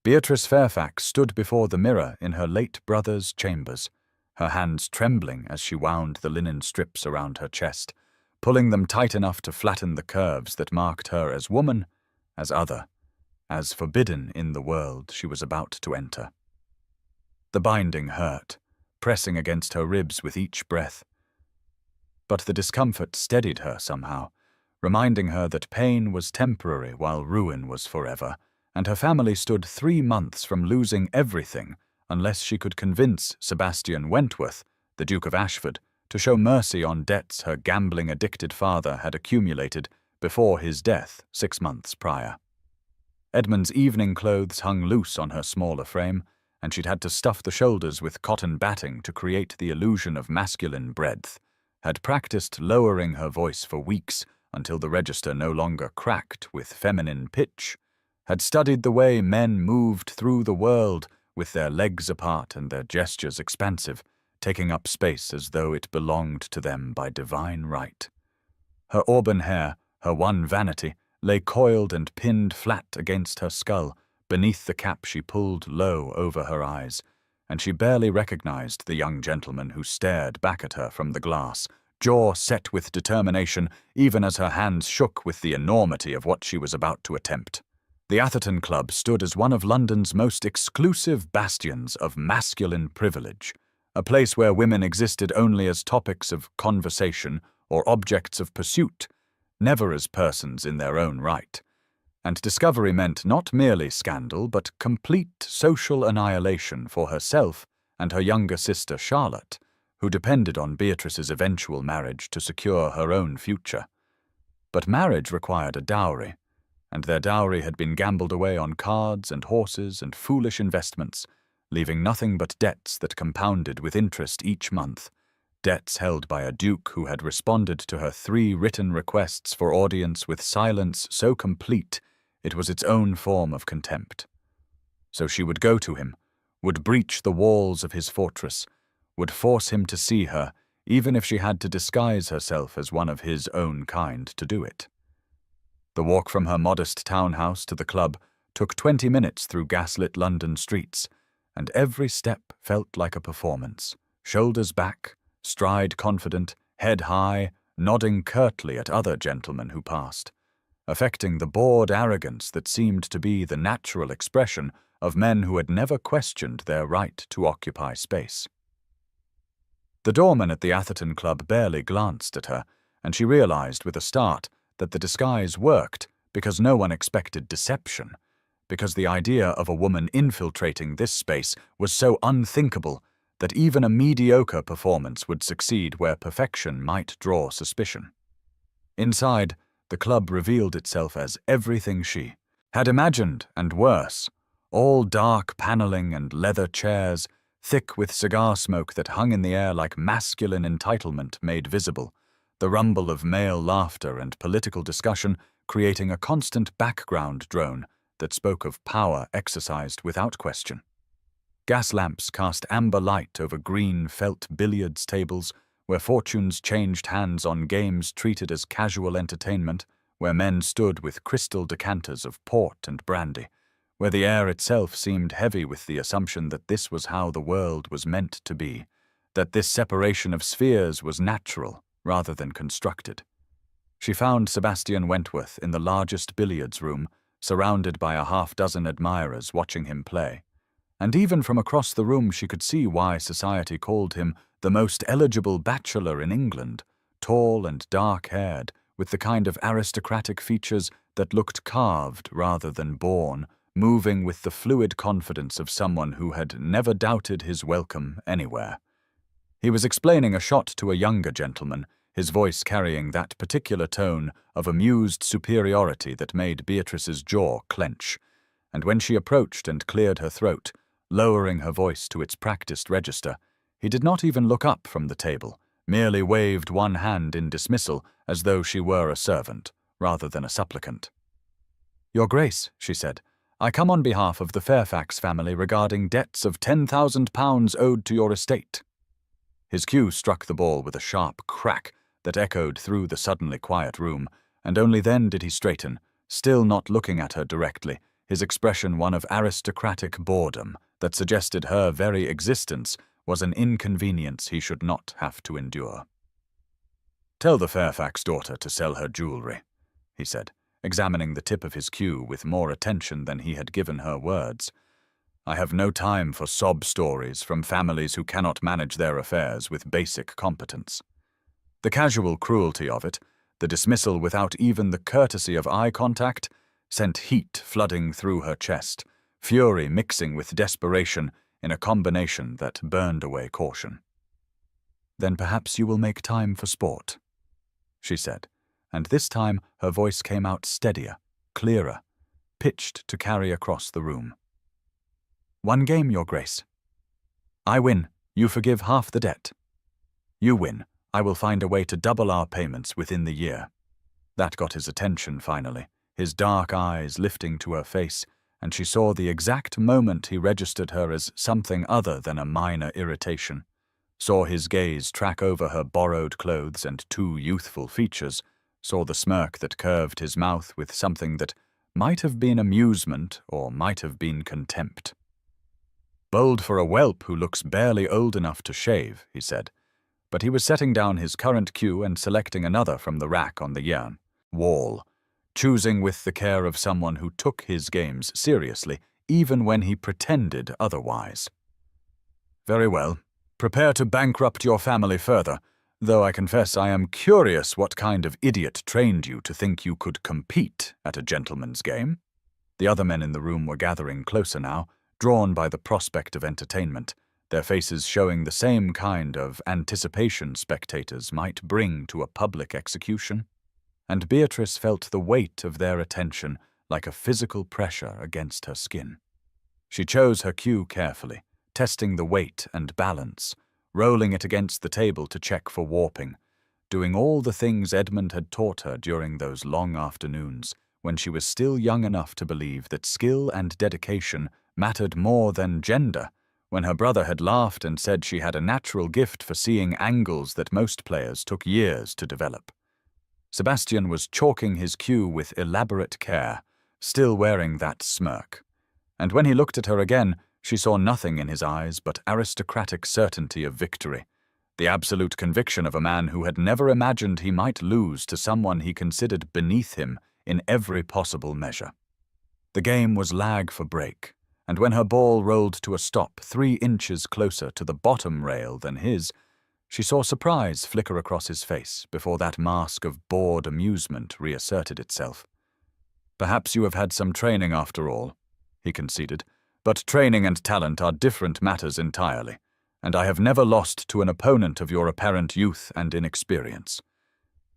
Beatrice Fairfax stood before the mirror in her late brother's chambers, her hands trembling as she wound the linen strips around her chest, pulling them tight enough to flatten the curves that marked her as woman, as other, as forbidden in the world she was about to enter. The binding hurt, pressing against her ribs with each breath. But the discomfort steadied her somehow, reminding her that pain was temporary while ruin was forever, and her family stood 3 months from losing everything unless she could convince Sebastian Wentworth, the Duke of Ashford, to show mercy on debts her gambling-addicted father had accumulated before his death 6 months prior. Edmund's evening clothes hung loose on her smaller frame, and she'd had to stuff the shoulders with cotton batting to create the illusion of masculine breadth, had practiced lowering her voice for weeks until the register no longer cracked with feminine pitch, had studied the way men moved through the world with their legs apart and their gestures expansive, taking up space as though it belonged to them by divine right. Her auburn hair, her one vanity, lay coiled and pinned flat against her skull, beneath the cap she pulled low over her eyes, and she barely recognized the young gentleman who stared back at her from the glass, jaw set with determination, even as her hands shook with the enormity of what she was about to attempt. The Atherton Club stood as one of London's most exclusive bastions of masculine privilege, a place where women existed only as topics of conversation or objects of pursuit, never as persons in their own right. And discovery meant not merely scandal, but complete social annihilation for herself and her younger sister Charlotte, who depended on Beatrice's eventual marriage to secure her own future. But marriage required a dowry, and their dowry had been gambled away on cards and horses and foolish investments, leaving nothing but debts that compounded with interest each month, debts held by a duke who had responded to her 3 written requests for audience with silence so complete it was its own form of contempt. So she would go to him, would breach the walls of his fortress, would force him to see her, even if she had to disguise herself as one of his own kind to do it. The walk from her modest townhouse to the club took 20 minutes through gaslit London streets, and every step felt like a performance, shoulders back, stride confident, head high, nodding curtly at other gentlemen who passed, affecting the bored arrogance that seemed to be the natural expression of men who had never questioned their right to occupy space. The doorman at the Atherton Club barely glanced at her, and she realized with a start that the disguise worked because no one expected deception, because the idea of a woman infiltrating this space was so unthinkable that even a mediocre performance would succeed where perfection might draw suspicion. Inside, the club revealed itself as everything she had imagined and worse, all dark paneling and leather chairs, thick with cigar smoke that hung in the air like masculine entitlement made visible, the rumble of male laughter and political discussion creating a constant background drone that spoke of power exercised without question. Gas lamps cast amber light over green felt billiards tables, where fortunes changed hands on games treated as casual entertainment, where men stood with crystal decanters of port and brandy, where the air itself seemed heavy with the assumption that this was how the world was meant to be, that this separation of spheres was natural rather than constructed. She found Sebastian Wentworth in the largest billiards room, surrounded by a half-dozen admirers watching him play. And even from across the room she could see why society called him the most eligible bachelor in England, tall and dark-haired, with the kind of aristocratic features that looked carved rather than born, moving with the fluid confidence of someone who had never doubted his welcome anywhere. He was explaining a shot to a younger gentleman, his voice carrying that particular tone of amused superiority that made Beatrice's jaw clench, and when she approached and cleared her throat, lowering her voice to its practiced register, he did not even look up from the table, merely waved one hand in dismissal as though she were a servant, rather than a supplicant. "Your Grace," she said, "I come on behalf of the Fairfax family regarding debts of £10,000 owed to your estate." His cue struck the ball with a sharp crack that echoed through the suddenly quiet room, and only then did he straighten, still not looking at her directly, his expression one of aristocratic boredom that suggested her very existence was an inconvenience he should not have to endure. "Tell the Fairfax daughter to sell her jewelry," he said, examining the tip of his cue with more attention than he had given her words. "I have no time for sob stories from families who cannot manage their affairs with basic competence." The casual cruelty of it, the dismissal without even the courtesy of eye contact, sent heat flooding through her chest, fury mixing with desperation in a combination that burned away caution. "Then perhaps you will make time for sport," she said, and this time her voice came out steadier, clearer, pitched to carry across the room. "One game, Your Grace. I win, you forgive half the debt. You win, I will find a way to double our payments within the year." That got his attention finally, his dark eyes lifting to her face, and she saw the exact moment he registered her as something other than a minor irritation, saw his gaze track over her borrowed clothes and too youthful features, saw the smirk that curved his mouth with something that might have been amusement or might have been contempt. "Bold for a whelp who looks barely old enough to shave," he said, but he was setting down his current cue and selecting another from the rack on the wall, choosing with the care of someone who took his games seriously, even when he pretended otherwise. "Very well. Prepare to bankrupt your family further, though I confess I am curious what kind of idiot trained you to think you could compete at a gentleman's game." The other men in the room were gathering closer now, drawn by the prospect of entertainment, their faces showing the same kind of anticipation spectators might bring to a public execution. And Beatrice felt the weight of their attention like a physical pressure against her skin. She chose her cue carefully, testing the weight and balance, rolling it against the table to check for warping, doing all the things Edmund had taught her during those long afternoons when she was still young enough to believe that skill and dedication mattered more than gender, when her brother had laughed and said she had a natural gift for seeing angles that most players took years to develop. Sebastian was chalking his cue with elaborate care, still wearing that smirk. And when he looked at her again, she saw nothing in his eyes but aristocratic certainty of victory, the absolute conviction of a man who had never imagined he might lose to someone he considered beneath him in every possible measure. The game was lag for break, and when her ball rolled to a stop 3 inches closer to the bottom rail than his, she saw surprise flicker across his face before that mask of bored amusement reasserted itself. "Perhaps you have had some training after all," he conceded, "but training and talent are different matters entirely, and I have never lost to an opponent of your apparent youth and inexperience."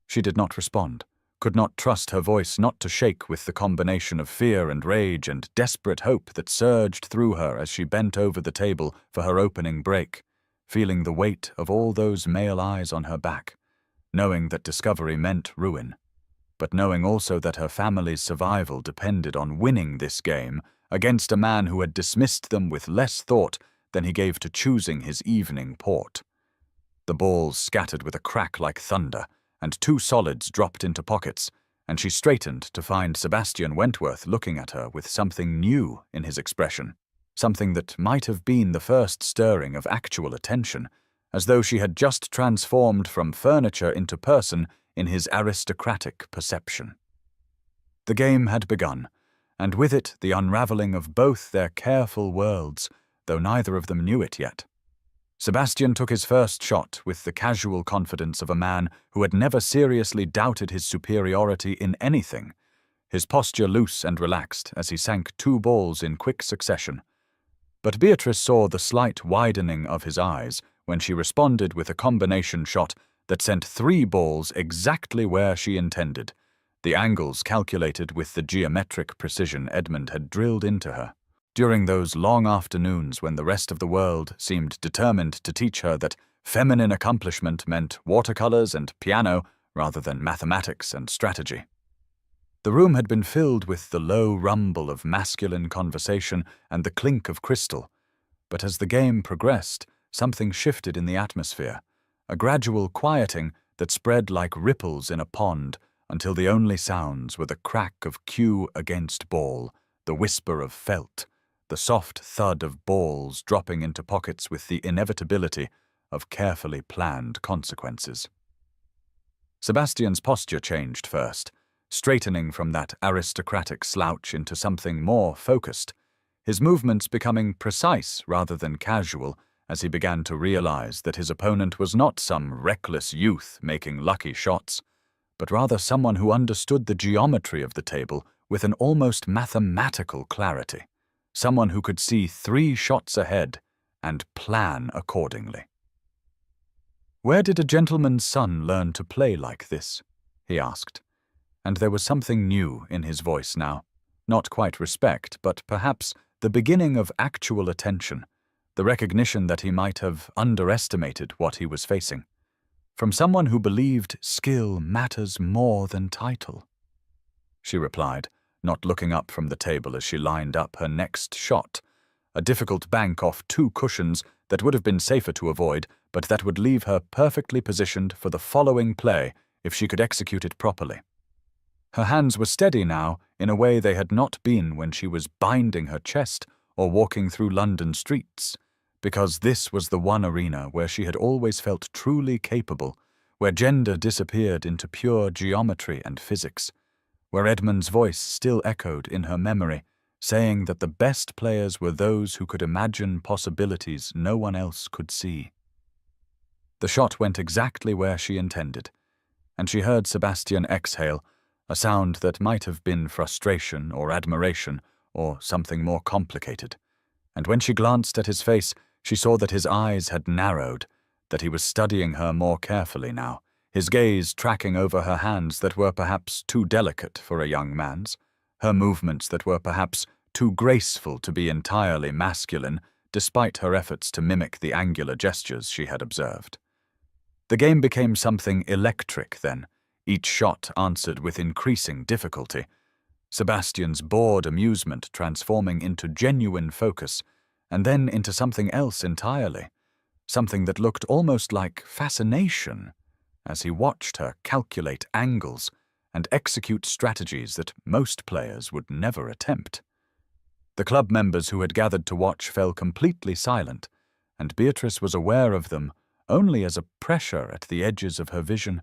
She did not respond, could not trust her voice not to shake with the combination of fear and rage and desperate hope that surged through her as she bent over the table for her opening break, feeling the weight of all those male eyes on her back, knowing that discovery meant ruin, but knowing also that her family's survival depended on winning this game against a man who had dismissed them with less thought than he gave to choosing his evening port. The balls scattered with a crack like thunder, and 2 solids dropped into pockets, and she straightened to find Sebastian Wentworth looking at her with something new in his expression, something that might have been the first stirring of actual attention, as though she had just transformed from furniture into person in his aristocratic perception. The game had begun, and with it the unraveling of both their careful worlds, though neither of them knew it yet. Sebastian took his first shot with the casual confidence of a man who had never seriously doubted his superiority in anything, his posture loose and relaxed as he sank 2 balls in quick succession. But Beatrice saw the slight widening of his eyes when she responded with a combination shot that sent 3 balls exactly where she intended, the angles calculated with the geometric precision Edmund had drilled into her. During those long afternoons when the rest of the world seemed determined to teach her that feminine accomplishment meant watercolors and piano rather than mathematics and strategy. The room had been filled with the low rumble of masculine conversation and the clink of crystal, but as the game progressed, something shifted in the atmosphere, a gradual quieting that spread like ripples in a pond until the only sounds were the crack of cue against ball, the whisper of felt, the soft thud of balls dropping into pockets with the inevitability of carefully planned consequences. Sebastian's posture changed first, straightening from that aristocratic slouch into something more focused, his movements becoming precise rather than casual as he began to realize that his opponent was not some reckless youth making lucky shots, but rather someone who understood the geometry of the table with an almost mathematical clarity, someone who could see 3 shots ahead and plan accordingly. "Where did a gentleman's son learn to play like this?" he asked, and there was something new in his voice now, not quite respect, but perhaps the beginning of actual attention, the recognition that he might have underestimated what he was facing, from someone who believed skill matters more than title. She replied, not looking up from the table as she lined up her next shot, a difficult bank off 2 cushions that would have been safer to avoid, but that would leave her perfectly positioned for the following play if she could execute it properly. Her hands were steady now in a way they had not been when she was binding her chest or walking through London streets, because this was the one arena where she had always felt truly capable, where gender disappeared into pure geometry and physics, where Edmund's voice still echoed in her memory, saying that the best players were those who could imagine possibilities no one else could see. The shot went exactly where she intended, and she heard Sebastian exhale, a sound that might have been frustration or admiration or something more complicated. And when she glanced at his face, she saw that his eyes had narrowed, that he was studying her more carefully now, his gaze tracking over her hands that were perhaps too delicate for a young man's, her movements that were perhaps too graceful to be entirely masculine, despite her efforts to mimic the angular gestures she had observed. The game became something electric then, each shot answered with increasing difficulty, Sebastian's bored amusement transforming into genuine focus, and then into something else entirely, something that looked almost like fascination, as he watched her calculate angles and execute strategies that most players would never attempt. The club members who had gathered to watch fell completely silent, and Beatrice was aware of them only as a pressure at the edges of her vision,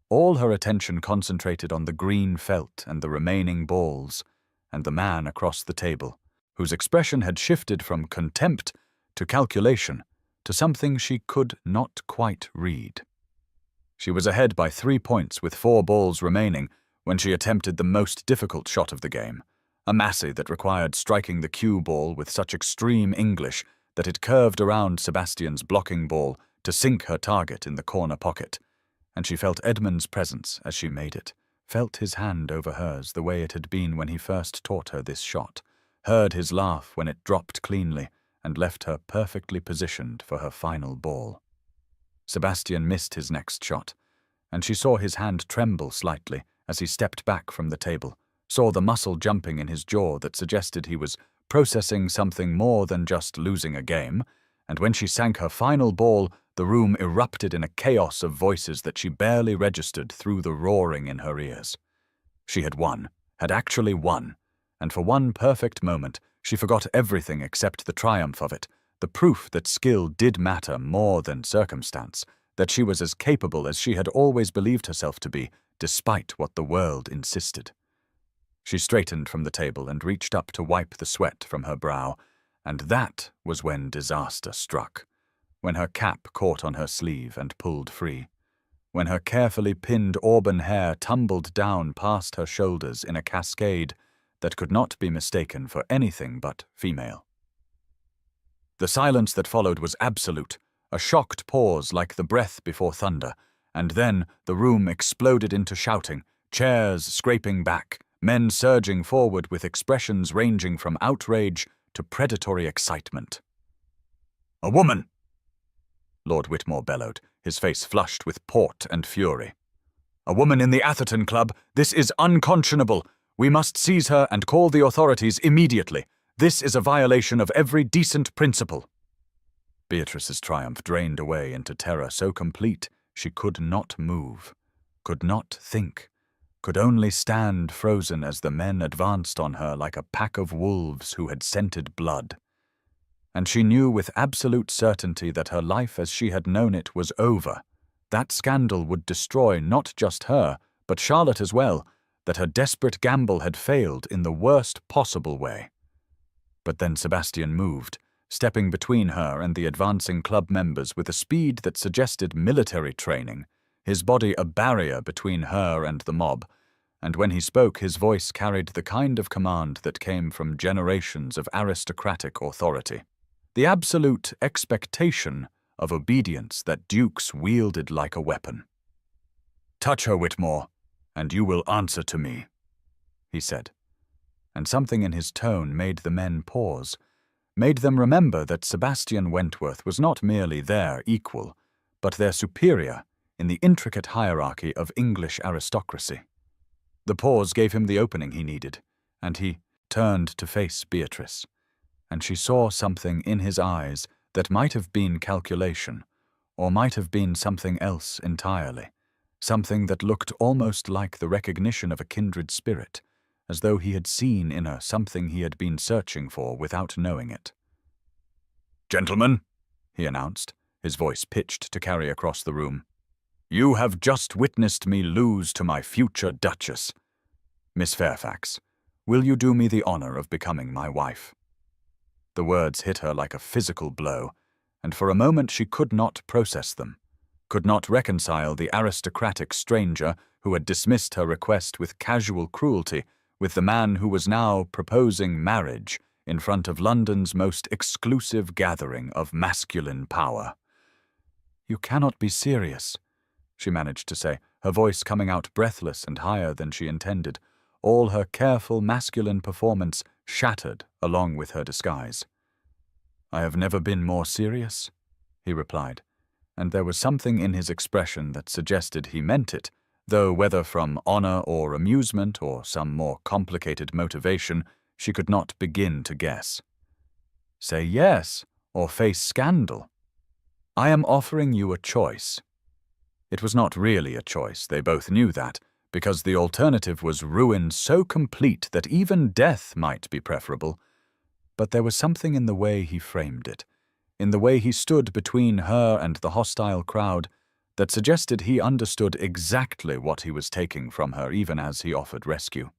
all her attention concentrated on the green felt and the remaining balls, and the man across the table, whose expression had shifted from contempt to calculation to something she could not quite read. She was ahead by 3 points with 4 balls remaining when she attempted the most difficult shot of the game, a massey that required striking the cue ball with such extreme English that it curved around Sebastian's blocking ball to sink her target in the corner pocket, and she felt Edmund's presence as she made it, felt his hand over hers the way it had been when he first taught her this shot, heard his laugh when it dropped cleanly and left her perfectly positioned for her final ball. Sebastian missed his next shot, and she saw his hand tremble slightly as he stepped back from the table, saw the muscle jumping in his jaw that suggested he was processing something more than just losing a game, and when she sank her final ball, the room erupted in a chaos of voices that she barely registered through the roaring in her ears. She had won, had actually won, and for one perfect moment she forgot everything except the triumph of it, the proof that skill did matter more than circumstance, that she was as capable as she had always believed herself to be, despite what the world insisted. She straightened from the table and reached up to wipe the sweat from her brow, and that was when disaster struck, when her cap caught on her sleeve and pulled free, when her carefully pinned auburn hair tumbled down past her shoulders in a cascade that could not be mistaken for anything but female. The silence that followed was absolute, a shocked pause like the breath before thunder, and then the room exploded into shouting, chairs scraping back, men surging forward with expressions ranging from outrage to predatory excitement. "A woman!" Lord Whitmore bellowed, his face flushed with port and fury. "A woman in the Atherton Club! This is unconscionable! We must seize her and call the authorities immediately! This is a violation of every decent principle!" Beatrice's triumph drained away into terror so complete she could not move, could not think, could only stand frozen as the men advanced on her like a pack of wolves who had scented blood. And she knew with absolute certainty that her life as she had known it was over. That scandal would destroy not just her, but Charlotte as well, that her desperate gamble had failed in the worst possible way. But then Sebastian moved, stepping between her and the advancing club members with a speed that suggested military training, his body a barrier between her and the mob, and when he spoke his voice carried the kind of command that came from generations of aristocratic authority. The absolute expectation of obedience that dukes wielded like a weapon. "Touch her, Whitmore, and you will answer to me," he said. And something in his tone made the men pause, made them remember that Sebastian Wentworth was not merely their equal, but their superior in the intricate hierarchy of English aristocracy. The pause gave him the opening he needed, and he turned to face Beatrice, and she saw something in his eyes that might have been calculation, or might have been something else entirely, something that looked almost like the recognition of a kindred spirit, as though he had seen in her something he had been searching for without knowing it. "Gentlemen," he announced, his voice pitched to carry across the room, "you have just witnessed me lose to my future Duchess. Miss Fairfax, will you do me the honor of becoming my wife?" The words hit her like a physical blow, and for a moment she could not process them, could not reconcile the aristocratic stranger who had dismissed her request with casual cruelty with the man who was now proposing marriage in front of London's most exclusive gathering of masculine power. "You cannot be serious," she managed to say, her voice coming out breathless and higher than she intended, all her careful masculine performance shattered along with her disguise. "I have never been more serious," he replied, and there was something in his expression that suggested he meant it, though whether from honor or amusement or some more complicated motivation, she could not begin to guess. "Say yes, or face scandal. I am offering you a choice." It was not really a choice, they both knew that, because the alternative was ruin so complete that even death might be preferable. But there was something in the way he framed it, in the way he stood between her and the hostile crowd, that suggested he understood exactly what he was taking from her even as he offered rescue.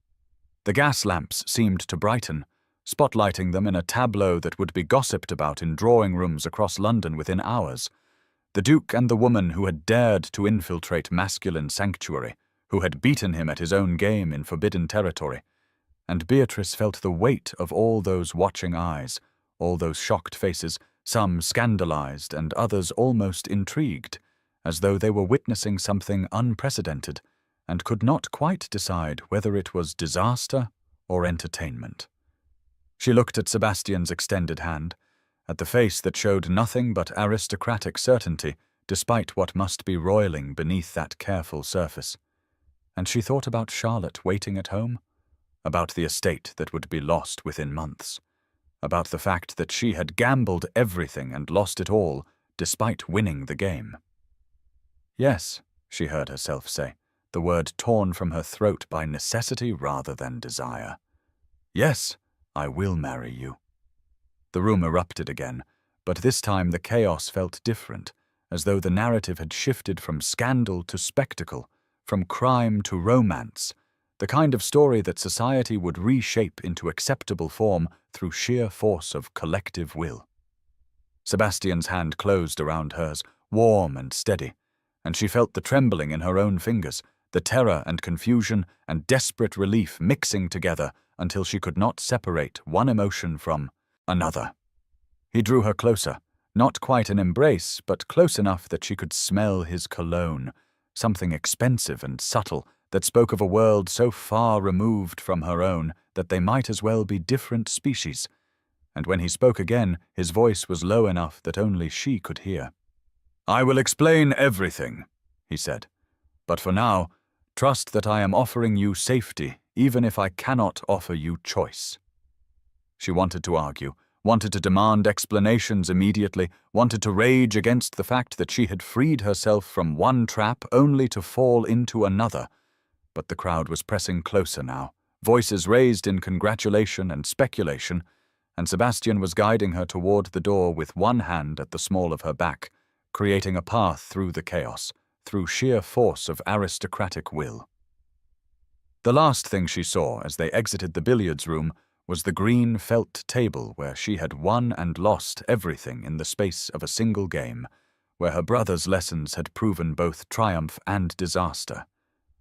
The gas lamps seemed to brighten, spotlighting them in a tableau that would be gossiped about in drawing rooms across London within hours. The Duke and the woman who had dared to infiltrate masculine sanctuary, who had beaten him at his own game in forbidden territory, and Beatrice felt the weight of all those watching eyes, all those shocked faces, some scandalized and others almost intrigued, as though they were witnessing something unprecedented, and could not quite decide whether it was disaster or entertainment. She looked at Sebastian's extended hand, at the face that showed nothing but aristocratic certainty, despite what must be roiling beneath that careful surface. And she thought about Charlotte waiting at home, about the estate that would be lost within months, about the fact that she had gambled everything and lost it all, despite winning the game. "Yes," she heard herself say, the word torn from her throat by necessity rather than desire. "Yes, I will marry you." The room erupted again, but this time the chaos felt different, as though the narrative had shifted from scandal to spectacle, from crime to romance, the kind of story that society would reshape into acceptable form through sheer force of collective will. Sebastian's hand closed around hers, warm and steady, and she felt the trembling in her own fingers, the terror and confusion and desperate relief mixing together until she could not separate one emotion from another. He drew her closer, not quite an embrace, but close enough that she could smell his cologne, something expensive and subtle that spoke of a world so far removed from her own that they might as well be different species. And when he spoke again, his voice was low enough that only she could hear. "I will explain everything," he said. "But for now, trust that I am offering you safety, even if I cannot offer you choice." She wanted to argue, wanted to demand explanations immediately, wanted to rage against the fact that she had freed herself from one trap only to fall into another. But the crowd was pressing closer now, voices raised in congratulation and speculation, and Sebastian was guiding her toward the door with one hand at the small of her back, creating a path through the chaos, through sheer force of aristocratic will. The last thing she saw as they exited the billiards room was the green felt table where she had won and lost everything in the space of a single game, where her brother's lessons had proven both triumph and disaster,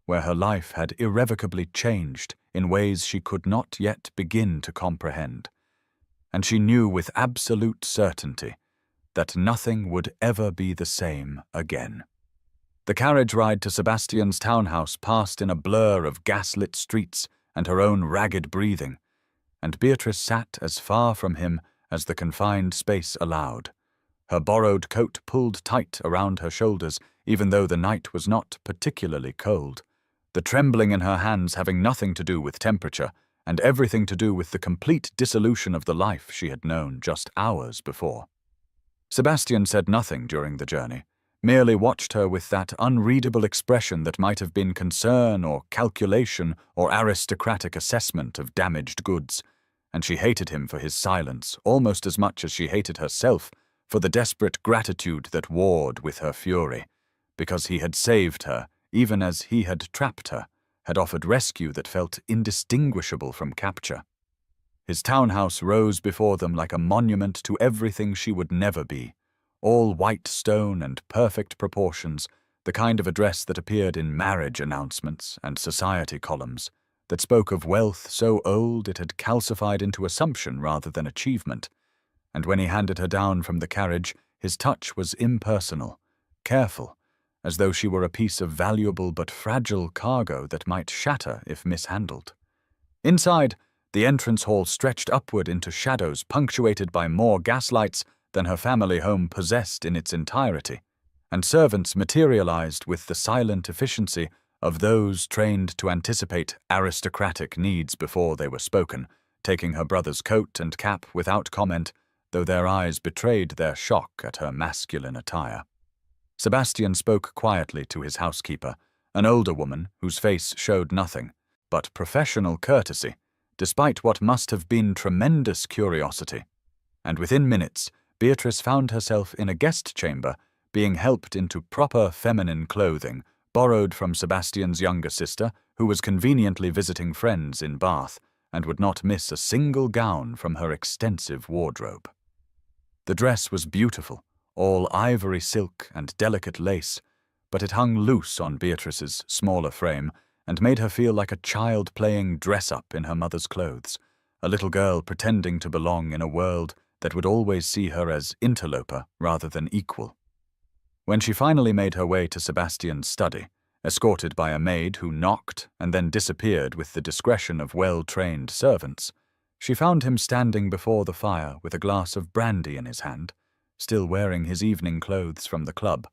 where her life had irrevocably changed in ways she could not yet begin to comprehend. And she knew with absolute certainty that nothing would ever be the same again. The carriage ride to Sebastian's townhouse passed in a blur of gaslit streets and her own ragged breathing, and Beatrice sat as far from him as the confined space allowed, her borrowed coat pulled tight around her shoulders even though the night was not particularly cold, the trembling in her hands having nothing to do with temperature and everything to do with the complete dissolution of the life she had known just hours before. Sebastian said nothing during the journey, merely watched her with that unreadable expression that might have been concern or calculation or aristocratic assessment of damaged goods, and she hated him for his silence almost as much as she hated herself for the desperate gratitude that warred with her fury, because he had saved her even as he had trapped her, had offered rescue that felt indistinguishable from capture. His townhouse rose before them like a monument to everything she would never be, all white stone and perfect proportions, the kind of address that appeared in marriage announcements and society columns, that spoke of wealth so old it had calcified into assumption rather than achievement. And when he handed her down from the carriage, his touch was impersonal, careful, as though she were a piece of valuable but fragile cargo that might shatter if mishandled. Inside, the entrance hall stretched upward into shadows punctuated by more gaslights than her family home possessed in its entirety, and servants materialized with the silent efficiency of those trained to anticipate aristocratic needs before they were spoken, taking her brother's coat and cap without comment, though their eyes betrayed their shock at her masculine attire. Sebastian spoke quietly to his housekeeper, an older woman whose face showed nothing but professional courtesy, despite what must have been tremendous curiosity. And within minutes, Beatrice found herself in a guest chamber, being helped into proper feminine clothing, borrowed from Sebastian's younger sister, who was conveniently visiting friends in Bath, and would not miss a single gown from her extensive wardrobe. The dress was beautiful, all ivory silk and delicate lace, but it hung loose on Beatrice's smaller frame and made her feel like a child playing dress-up in her mother's clothes, a little girl pretending to belong in a world that would always see her as interloper rather than equal. When she finally made her way to Sebastian's study, escorted by a maid who knocked and then disappeared with the discretion of well-trained servants, she found him standing before the fire with a glass of brandy in his hand, still wearing his evening clothes from the club,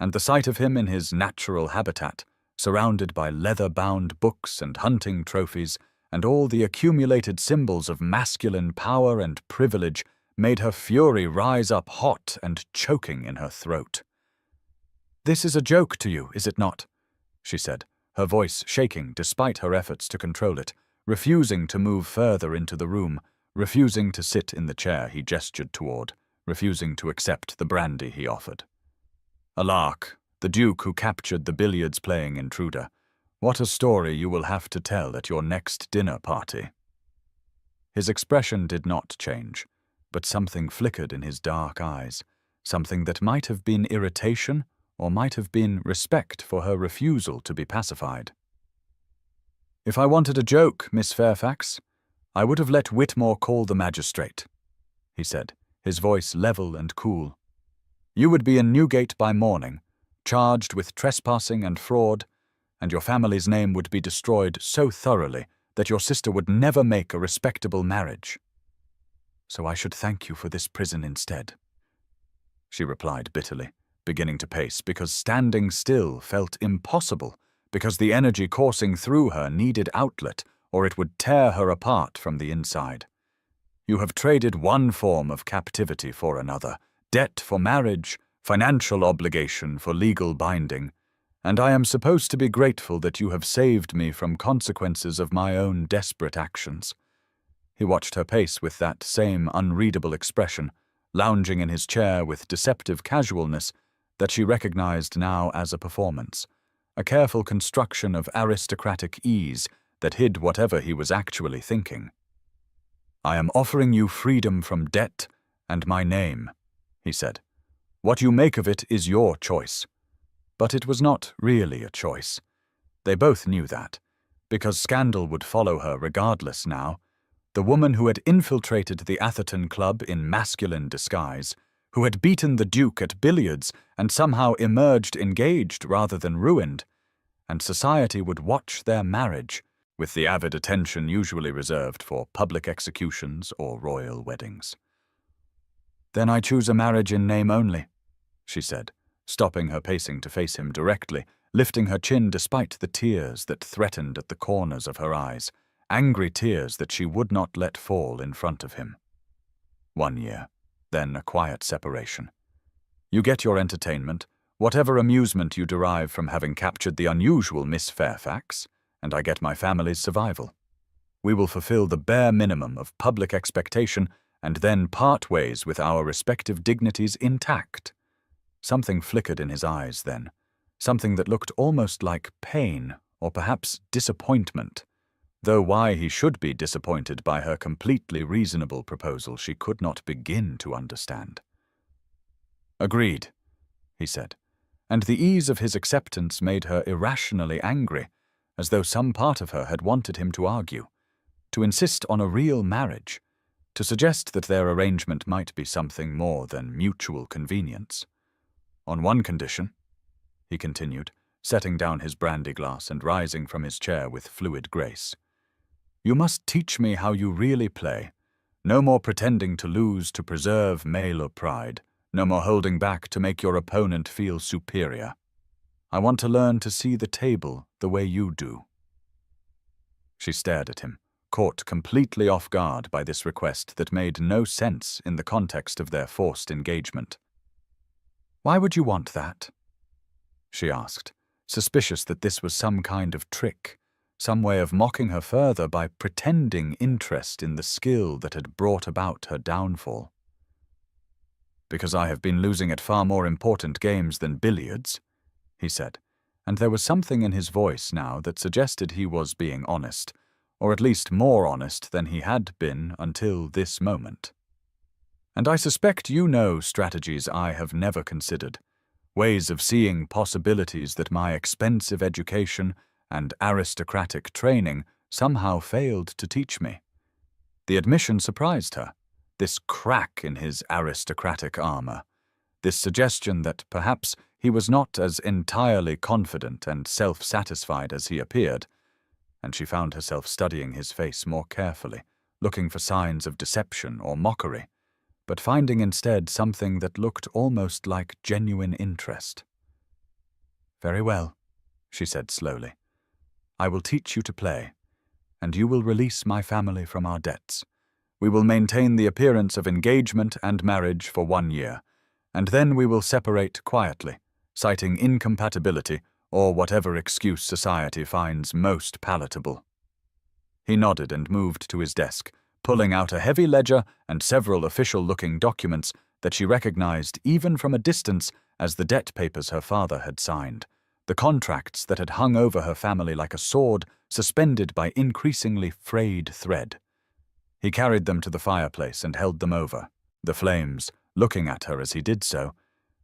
and the sight of him in his natural habitat, surrounded by leather-bound books and hunting trophies, and all the accumulated symbols of masculine power and privilege, made her fury rise up hot and choking in her throat. "This is a joke to you, is it not?" she said, her voice shaking despite her efforts to control it, refusing to move further into the room, refusing to sit in the chair he gestured toward, refusing to accept the brandy he offered. "A lark, the Duke who captured the billiards-playing intruder. What a story you will have to tell at your next dinner party." His expression did not change, but something flickered in his dark eyes, something that might have been irritation or might have been respect for her refusal to be pacified. "If I wanted a joke, Miss Fairfax, I would have let Whitmore call the magistrate," he said, his voice level and cool. "You would be in Newgate by morning, charged with trespassing and fraud, and your family's name would be destroyed so thoroughly that your sister would never make a respectable marriage. So I should thank you for this prison instead," she replied bitterly, beginning to pace because standing still felt impossible, because the energy coursing through her needed outlet or it would tear her apart from the inside. "You have traded one form of captivity for another, debt for marriage, financial obligation for legal binding, and I am supposed to be grateful that you have saved me from consequences of my own desperate actions." He watched her pace with that same unreadable expression, lounging in his chair with deceptive casualness that she recognized now as a performance, a careful construction of aristocratic ease that hid whatever he was actually thinking. "I am offering you freedom from debt and my name," he said. "What you make of it is your choice." But it was not really a choice. They both knew that, because scandal would follow her regardless now. The woman who had infiltrated the Atherton Club in masculine disguise, who had beaten the Duke at billiards and somehow emerged engaged rather than ruined, and society would watch their marriage with the avid attention usually reserved for public executions or royal weddings. "Then I choose a marriage in name only," she said, stopping her pacing to face him directly, lifting her chin despite the tears that threatened at the corners of her eyes, angry tears that she would not let fall in front of him. 1 year, then a quiet separation. You get your entertainment, whatever amusement you derive from having captured the unusual Miss Fairfax, and I get my family's survival. We will fulfill the bare minimum of public expectation and then part ways with our respective dignities intact. Something flickered in his eyes then, something that looked almost like pain or perhaps disappointment, though why he should be disappointed by her completely reasonable proposal she could not begin to understand. "Agreed," he said, and the ease of his acceptance made her irrationally angry, as though some part of her had wanted him to argue, to insist on a real marriage, to suggest that their arrangement might be something more than mutual convenience. "On one condition," he continued, setting down his brandy glass and rising from his chair with fluid grace. "You must teach me how you really play. No more pretending to lose to preserve male pride, no more holding back to make your opponent feel superior. I want to learn to see the table the way you do." She stared at him, caught completely off guard by this request that made no sense in the context of their forced engagement. "Why would you want that?" she asked, suspicious that this was some kind of trick, some way of mocking her further by pretending interest in the skill that had brought about her downfall. "Because I have been losing at far more important games than billiards," he said, and there was something in his voice now that suggested he was being honest, or at least more honest than he had been until this moment. "And I suspect you know strategies I have never considered, ways of seeing possibilities that my expensive education and aristocratic training somehow failed to teach me." The admission surprised her, this crack in his aristocratic armor, this suggestion that perhaps he was not as entirely confident and self-satisfied as he appeared, and she found herself studying his face more carefully, looking for signs of deception or mockery, but finding instead something that looked almost like genuine interest. "Very well," she said slowly. "I will teach you to play, and you will release my family from our debts. We will maintain the appearance of engagement and marriage for 1 year, and then we will separate quietly, citing incompatibility or whatever excuse society finds most palatable." He nodded and moved to his desk, pulling out a heavy ledger and several official-looking documents that she recognized even from a distance as the debt papers her father had signed, the contracts that had hung over her family like a sword suspended by increasingly frayed thread. He carried them to the fireplace and held them over, the flames looking at her as he did so,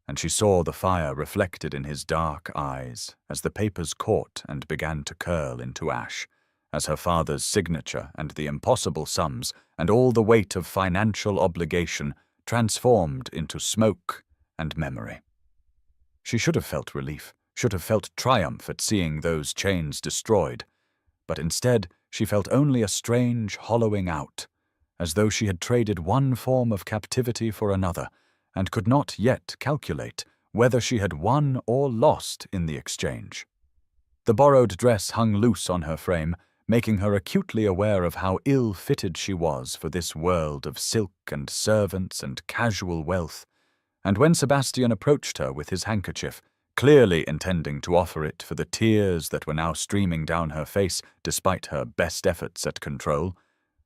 and she saw the fire reflected in his dark eyes as the papers caught and began to curl into ash, as her father's signature and the impossible sums and all the weight of financial obligation transformed into smoke and memory. She should have felt relief, should have felt triumph at seeing those chains destroyed, but instead she felt only a strange hollowing out, as though she had traded one form of captivity for another, and could not yet calculate whether she had won or lost in the exchange. The borrowed dress hung loose on her frame, making her acutely aware of how ill-fitted she was for this world of silk and servants and casual wealth, and when Sebastian approached her with his handkerchief, clearly intending to offer it for the tears that were now streaming down her face despite her best efforts at control.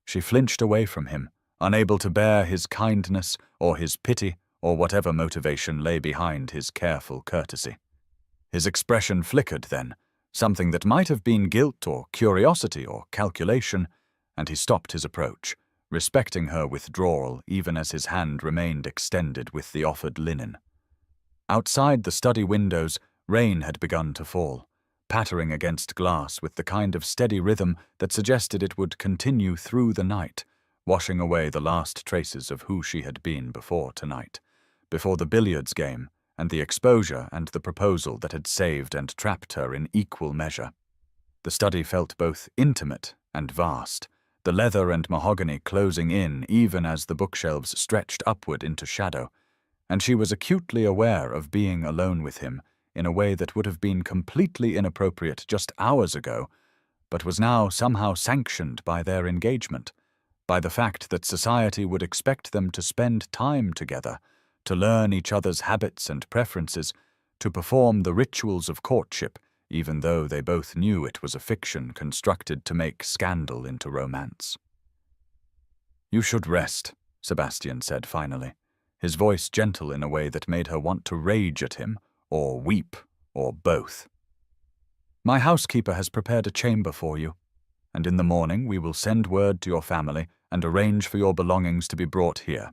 She flinched away from him, unable to bear his kindness or his pity or whatever motivation lay behind his careful courtesy. His expression flickered then, something that might have been guilt or curiosity or calculation, and he stopped his approach, respecting her withdrawal even as his hand remained extended with the offered linen. Outside the study windows, rain had begun to fall, pattering against glass with the kind of steady rhythm that suggested it would continue through the night, washing away the last traces of who she had been before tonight, before the billiards game, and the exposure and the proposal that had saved and trapped her in equal measure. The study felt both intimate and vast, the leather and mahogany closing in even as the bookshelves stretched upward into shadow, and she was acutely aware of being alone with him in a way that would have been completely inappropriate just hours ago, but was now somehow sanctioned by their engagement, by the fact that society would expect them to spend time together, to learn each other's habits and preferences, to perform the rituals of courtship, even though they both knew it was a fiction constructed to make scandal into romance. "You should rest," Sebastian said finally, his voice gentle in a way that made her want to rage at him, or weep, or both. "My housekeeper has prepared a chamber for you, and in the morning we will send word to your family and arrange for your belongings to be brought here.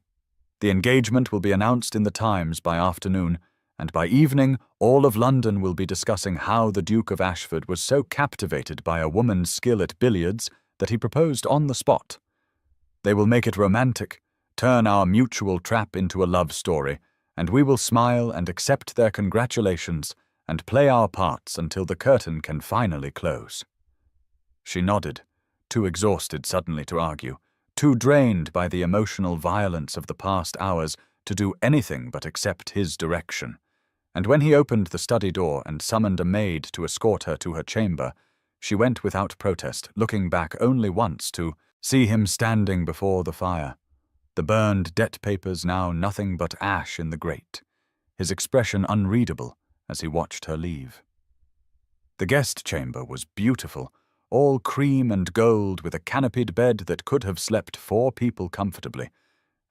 The engagement will be announced in the Times by afternoon, and by evening all of London will be discussing how the Duke of Ashford was so captivated by a woman's skill at billiards that he proposed on the spot. They will make it romantic, turn our mutual trap into a love story, and we will smile and accept their congratulations and play our parts until the curtain can finally close." She nodded, too exhausted suddenly to argue, too drained by the emotional violence of the past hours to do anything but accept his direction. And when he opened the study door and summoned a maid to escort her to her chamber, she went without protest, looking back only once to see him standing before the fire, the burned debt papers now nothing but ash in the grate, his expression unreadable as he watched her leave. The guest chamber was beautiful, all cream and gold with a canopied bed that could have slept 4 people comfortably,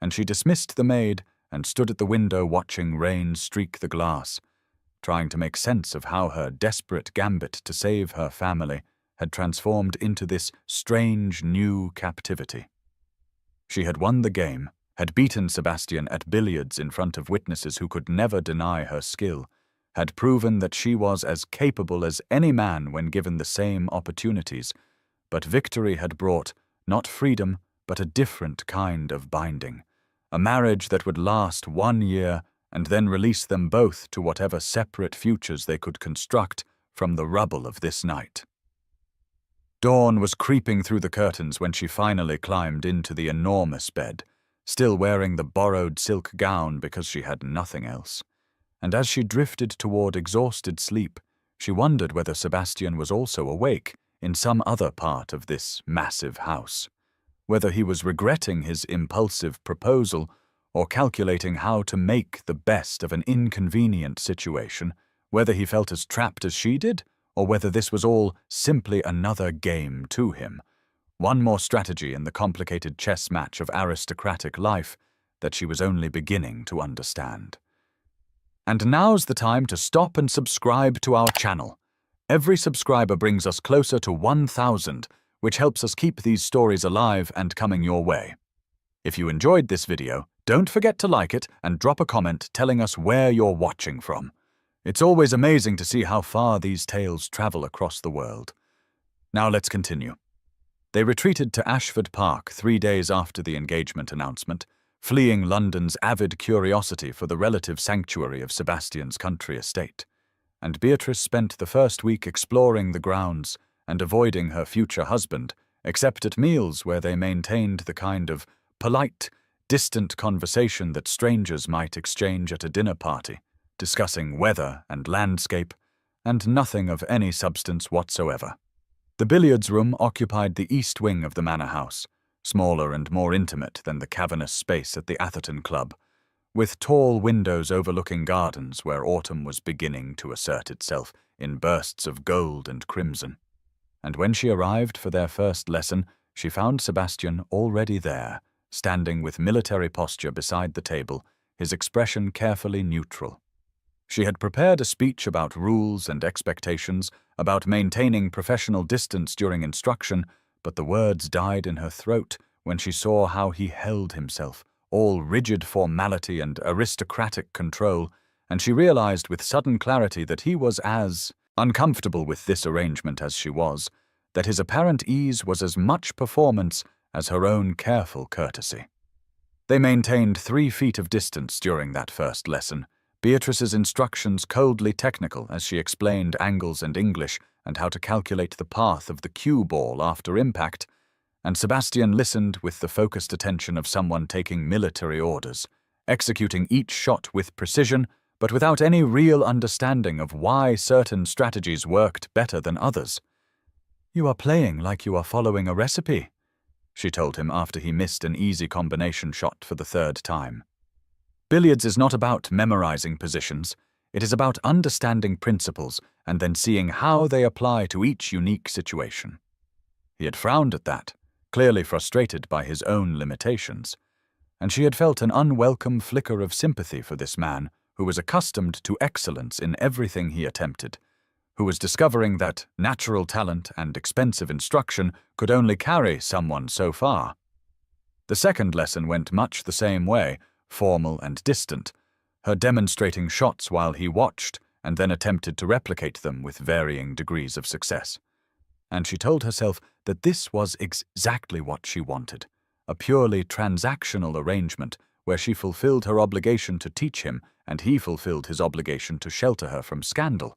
and she dismissed the maid and stood at the window watching rain streak the glass, trying to make sense of how her desperate gambit to save her family had transformed into this strange new captivity. She had won the game, had beaten Sebastian at billiards in front of witnesses who could never deny her skill, had proven that she was as capable as any man when given the same opportunities, but victory had brought not freedom but a different kind of binding, a marriage that would last 1 year and then release them both to whatever separate futures they could construct from the rubble of this night. Dawn was creeping through the curtains when she finally climbed into the enormous bed, still wearing the borrowed silk gown because she had nothing else. And as she drifted toward exhausted sleep, she wondered whether Sebastian was also awake in some other part of this massive house, whether he was regretting his impulsive proposal or calculating how to make the best of an inconvenient situation, whether he felt as trapped as she did, or whether this was all simply another game to him, one more strategy in the complicated chess match of aristocratic life that she was only beginning to understand. And now's the time to stop and subscribe to our channel. Every subscriber brings us closer to 1,000, which helps us keep these stories alive and coming your way. If you enjoyed this video, don't forget to like it and drop a comment telling us where you're watching from. It's always amazing to see how far these tales travel across the world. Now let's continue. They retreated to Ashford Park 3 days after the engagement announcement, fleeing London's avid curiosity for the relative sanctuary of Sebastian's country estate. And Beatrice spent the first week exploring the grounds and avoiding her future husband, except at meals where they maintained the kind of polite, distant conversation that strangers might exchange at a dinner party, discussing weather and landscape, and nothing of any substance whatsoever. The billiards room occupied the east wing of the manor house, smaller and more intimate than the cavernous space at the Atherton Club, with tall windows overlooking gardens where autumn was beginning to assert itself in bursts of gold and crimson. And when she arrived for their first lesson, she found Sebastian already there, standing with military posture beside the table, his expression carefully neutral. She had prepared a speech about rules and expectations, about maintaining professional distance during instruction, but the words died in her throat when she saw how he held himself, all rigid formality and aristocratic control, and she realized with sudden clarity that he was as uncomfortable with this arrangement as she was, that his apparent ease was as much performance as her own careful courtesy. They maintained 3 feet of distance during that first lesson, Beatrice's instructions coldly technical as she explained angles and English and how to calculate the path of the cue ball after impact, and Sebastian listened with the focused attention of someone taking military orders, executing each shot with precision, but without any real understanding of why certain strategies worked better than others. "You are playing like you are following a recipe," she told him after he missed an easy combination shot for the 3rd time. Billiards is not about memorizing positions. It is about understanding principles and then seeing how they apply to each unique situation. He had frowned at that, clearly frustrated by his own limitations, and she had felt an unwelcome flicker of sympathy for this man who was accustomed to excellence in everything he attempted, who was discovering that natural talent and expensive instruction could only carry someone so far. The second lesson went much the same way, formal and distant, her demonstrating shots while he watched and then attempted to replicate them with varying degrees of success. And she told herself that this was exactly what she wanted, a purely transactional arrangement where she fulfilled her obligation to teach him and he fulfilled his obligation to shelter her from scandal.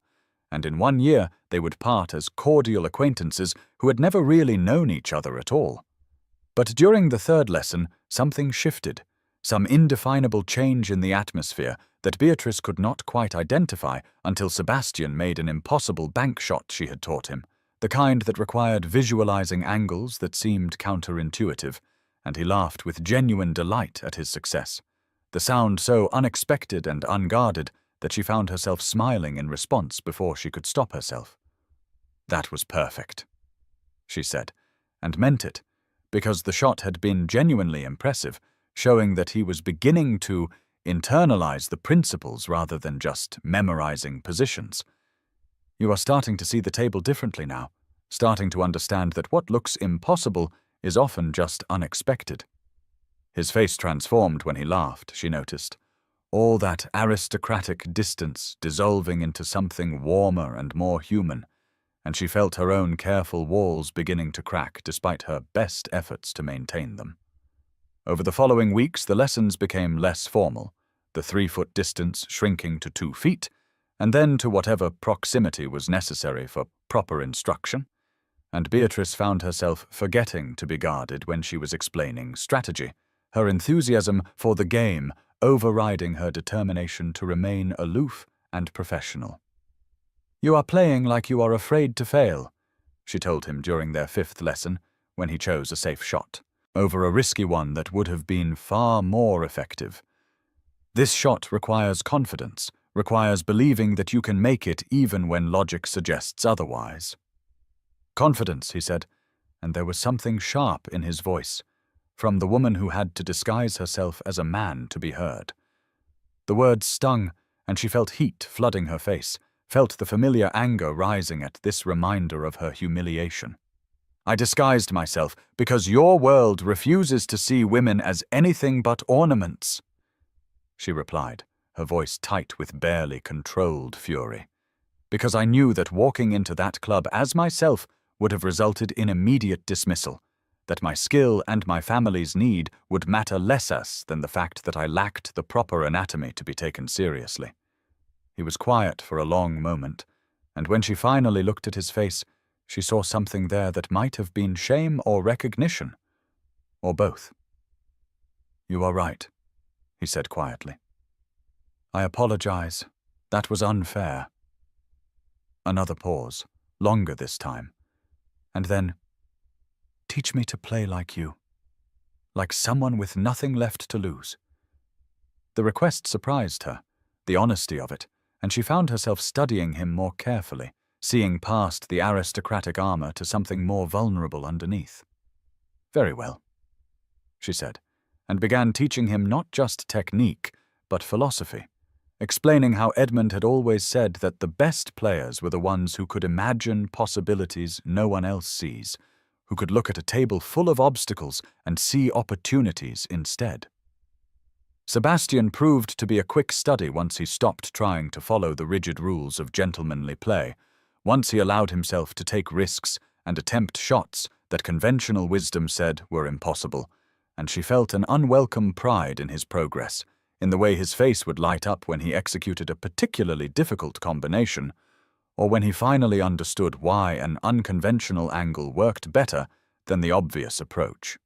And in 1 year they would part as cordial acquaintances who had never really known each other at all. But during the 3rd lesson, something shifted, some indefinable change in the atmosphere that Beatrice could not quite identify until Sebastian made an impossible bank shot she had taught him, the kind that required visualizing angles that seemed counterintuitive, and he laughed with genuine delight at his success, the sound so unexpected and unguarded that she found herself smiling in response before she could stop herself. "That was perfect," she said, and meant it, because the shot had been genuinely impressive, showing that he was beginning to internalize the principles rather than just memorizing positions. "You are starting to see the table differently now, starting to understand that what looks impossible is often just unexpected." His face transformed when he laughed, she noticed, all that aristocratic distance dissolving into something warmer and more human, and she felt her own careful walls beginning to crack despite her best efforts to maintain them. Over the following weeks, the lessons became less formal, the 3-foot distance shrinking to 2 feet, and then to whatever proximity was necessary for proper instruction, and Beatrice found herself forgetting to be guarded when she was explaining strategy, her enthusiasm for the game overriding her determination to remain aloof and professional. "You are playing like you are afraid to fail," she told him during their 5th lesson, when he chose a safe shot, over a risky one that would have been far more effective. "This shot requires confidence, requires believing that you can make it even when logic suggests otherwise." "Confidence," he said, and there was something sharp in his voice, from the woman who had to disguise herself as a man to be heard. The words stung, and she felt heat flooding her face, felt the familiar anger rising at this reminder of her humiliation. "I disguised myself because your world refuses to see women as anything but ornaments," she replied, her voice tight with barely controlled fury. "Because I knew that walking into that club as myself would have resulted in immediate dismissal, that my skill and my family's need would matter less than the fact that I lacked the proper anatomy to be taken seriously." He was quiet for a long moment, and when she finally looked at his face, she saw something there that might have been shame or recognition, or both. "You are right," he said quietly. "I apologize. That was unfair." Another pause, longer this time, and then, "Teach me to play like you, like someone with nothing left to lose." The request surprised her, the honesty of it, and she found herself studying him more carefully, seeing past the aristocratic armor to something more vulnerable underneath. "Very well," she said, and began teaching him not just technique, but philosophy, explaining how Edmund had always said that the best players were the ones who could imagine possibilities no one else sees, who could look at a table full of obstacles and see opportunities instead. Sebastian proved to be a quick study once he stopped trying to follow the rigid rules of gentlemanly play, once he allowed himself to take risks and attempt shots that conventional wisdom said were impossible, and she felt an unwelcome pride in his progress, in the way his face would light up when he executed a particularly difficult combination, or when he finally understood why an unconventional angle worked better than the obvious approach.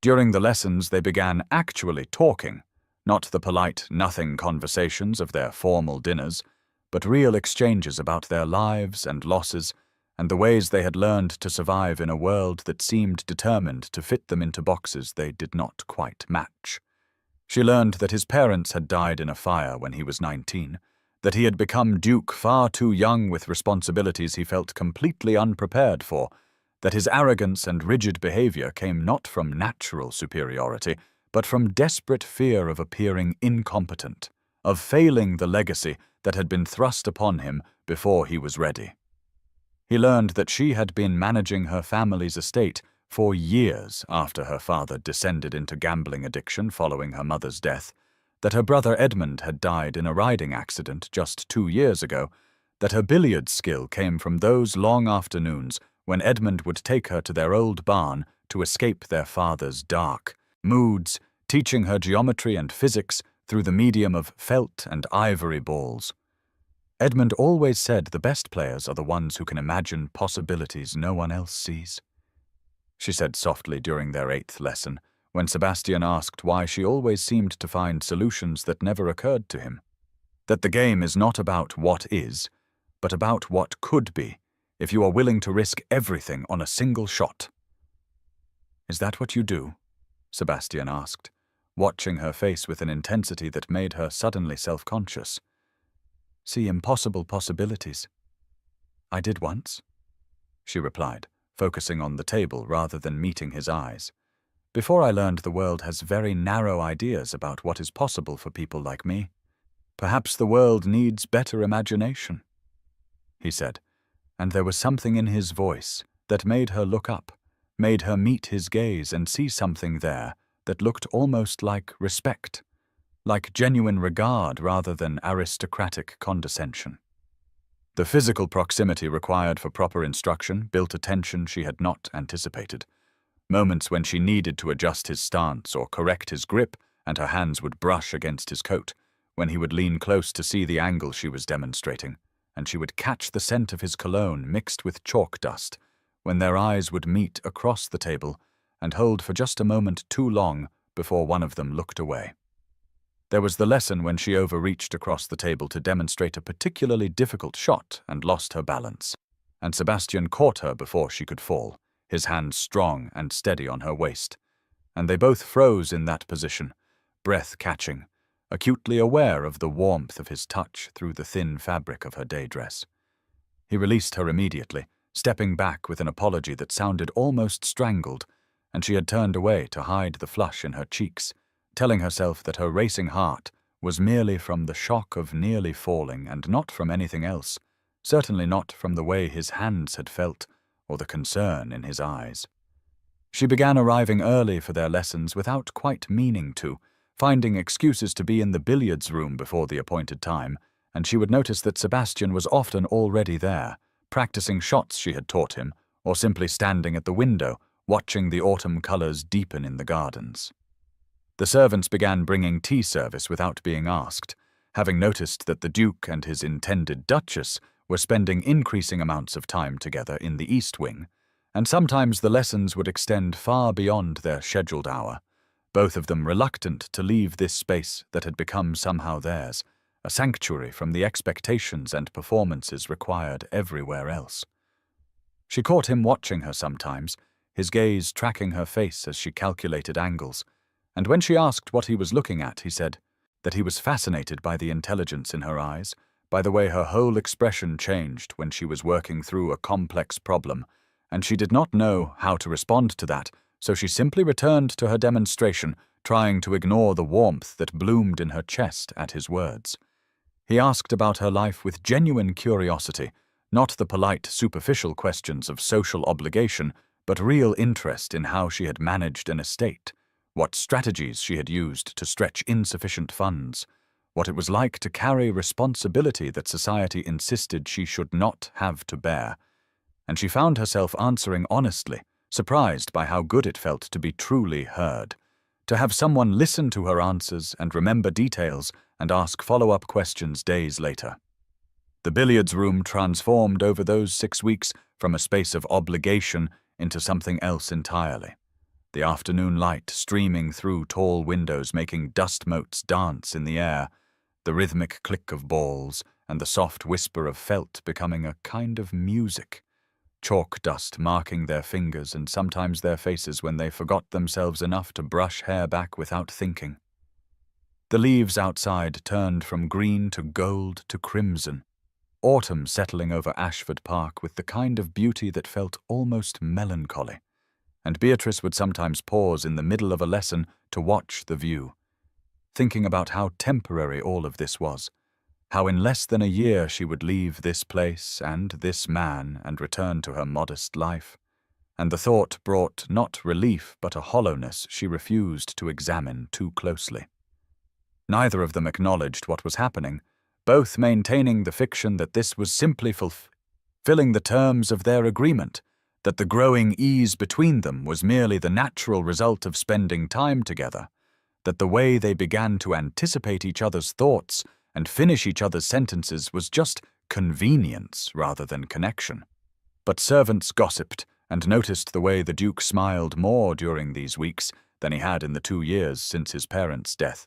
During the lessons, they began actually talking, not the polite nothing conversations of their formal dinners, but real exchanges about their lives and losses and the ways they had learned to survive in a world that seemed determined to fit them into boxes they did not quite match. She learned that his parents had died in a fire when he was 19, that he had become Duke far too young with responsibilities he felt completely unprepared for, that his arrogance and rigid behavior came not from natural superiority, but from desperate fear of appearing incompetent, of failing the legacy that had been thrust upon him before he was ready. He learned that she had been managing her family's estate for years after her father descended into gambling addiction following her mother's death, that her brother Edmund had died in a riding accident just 2 years ago, that her billiards skill came from those long afternoons when Edmund would take her to their old barn to escape their father's dark moods, teaching her geometry and physics through the medium of felt and ivory balls. Edmund always said the best players are the ones who can imagine possibilities no one else sees, she said softly during their 8th lesson, when Sebastian asked why she always seemed to find solutions that never occurred to him. That the game is not about what is, but about what could be, if you are willing to risk everything on a single shot. "Is that what you do?" Sebastian asked, watching her face with an intensity that made her suddenly self-conscious. "See impossible possibilities." "I did once," she replied, focusing on the table rather than meeting his eyes. "Before I learned the world has very narrow ideas about what is possible for people like me. Perhaps the world needs better imagination," he said, and there was something in his voice that made her look up, made her meet his gaze and see something there that looked almost like respect, like genuine regard rather than aristocratic condescension. The physical proximity required for proper instruction built a tension she had not anticipated. Moments when she needed to adjust his stance or correct his grip and her hands would brush against his coat, when he would lean close to see the angle she was demonstrating, and she would catch the scent of his cologne mixed with chalk dust, when their eyes would meet across the table and hold for just a moment too long before one of them looked away. There was the lesson when she overreached across the table to demonstrate a particularly difficult shot and lost her balance, and Sebastian caught her before she could fall, his hands strong and steady on her waist, and they both froze in that position, breath catching, acutely aware of the warmth of his touch through the thin fabric of her day dress. He released her immediately, stepping back with an apology that sounded almost strangled, and she had turned away to hide the flush in her cheeks, telling herself that her racing heart was merely from the shock of nearly falling and not from anything else, certainly not from the way his hands had felt or the concern in his eyes. She began arriving early for their lessons without quite meaning to, finding excuses to be in the billiards room before the appointed time, and she would notice that Sebastian was often already there, practicing shots she had taught him, or simply standing at the window, watching the autumn colors deepen in the gardens. The servants began bringing tea service without being asked, having noticed that the Duke and his intended Duchess were spending increasing amounts of time together in the East Wing, and sometimes the lessons would extend far beyond their scheduled hour, both of them reluctant to leave this space that had become somehow theirs, a sanctuary from the expectations and performances required everywhere else. She caught him watching her sometimes, his gaze tracking her face as she calculated angles, and when she asked what he was looking at, he said, that he was fascinated by the intelligence in her eyes, by the way her whole expression changed when she was working through a complex problem, and she did not know how to respond to that, so she simply returned to her demonstration, trying to ignore the warmth that bloomed in her chest at his words. He asked about her life with genuine curiosity, not the polite, superficial questions of social obligation, but real interest in how she had managed an estate, what strategies she had used to stretch insufficient funds, what it was like to carry responsibility that society insisted she should not have to bear. And she found herself answering honestly, surprised by how good it felt to be truly heard, to have someone listen to her answers and remember details and ask follow-up questions days later. The billiards room transformed over those 6 weeks from a space of obligation into something else entirely. The afternoon light streaming through tall windows making dust motes dance in the air, the rhythmic click of balls and the soft whisper of felt becoming a kind of music, chalk dust marking their fingers and sometimes their faces when they forgot themselves enough to brush hair back without thinking. The leaves outside turned from green to gold to crimson, autumn settling over Ashford Park with the kind of beauty that felt almost melancholy, and Beatrice would sometimes pause in the middle of a lesson to watch the view, thinking about how temporary all of this was, how in less than a year she would leave this place and this man and return to her modest life. And the thought brought not relief but a hollowness she refused to examine too closely. Neither of them acknowledged what was happening, both maintaining the fiction that this was simply fulfilling the terms of their agreement, that the growing ease between them was merely the natural result of spending time together, that the way they began to anticipate each other's thoughts and finish each other's sentences was just convenience rather than connection. But servants gossiped and noticed the way the Duke smiled more during these weeks than he had in the 2 years since his parents' death,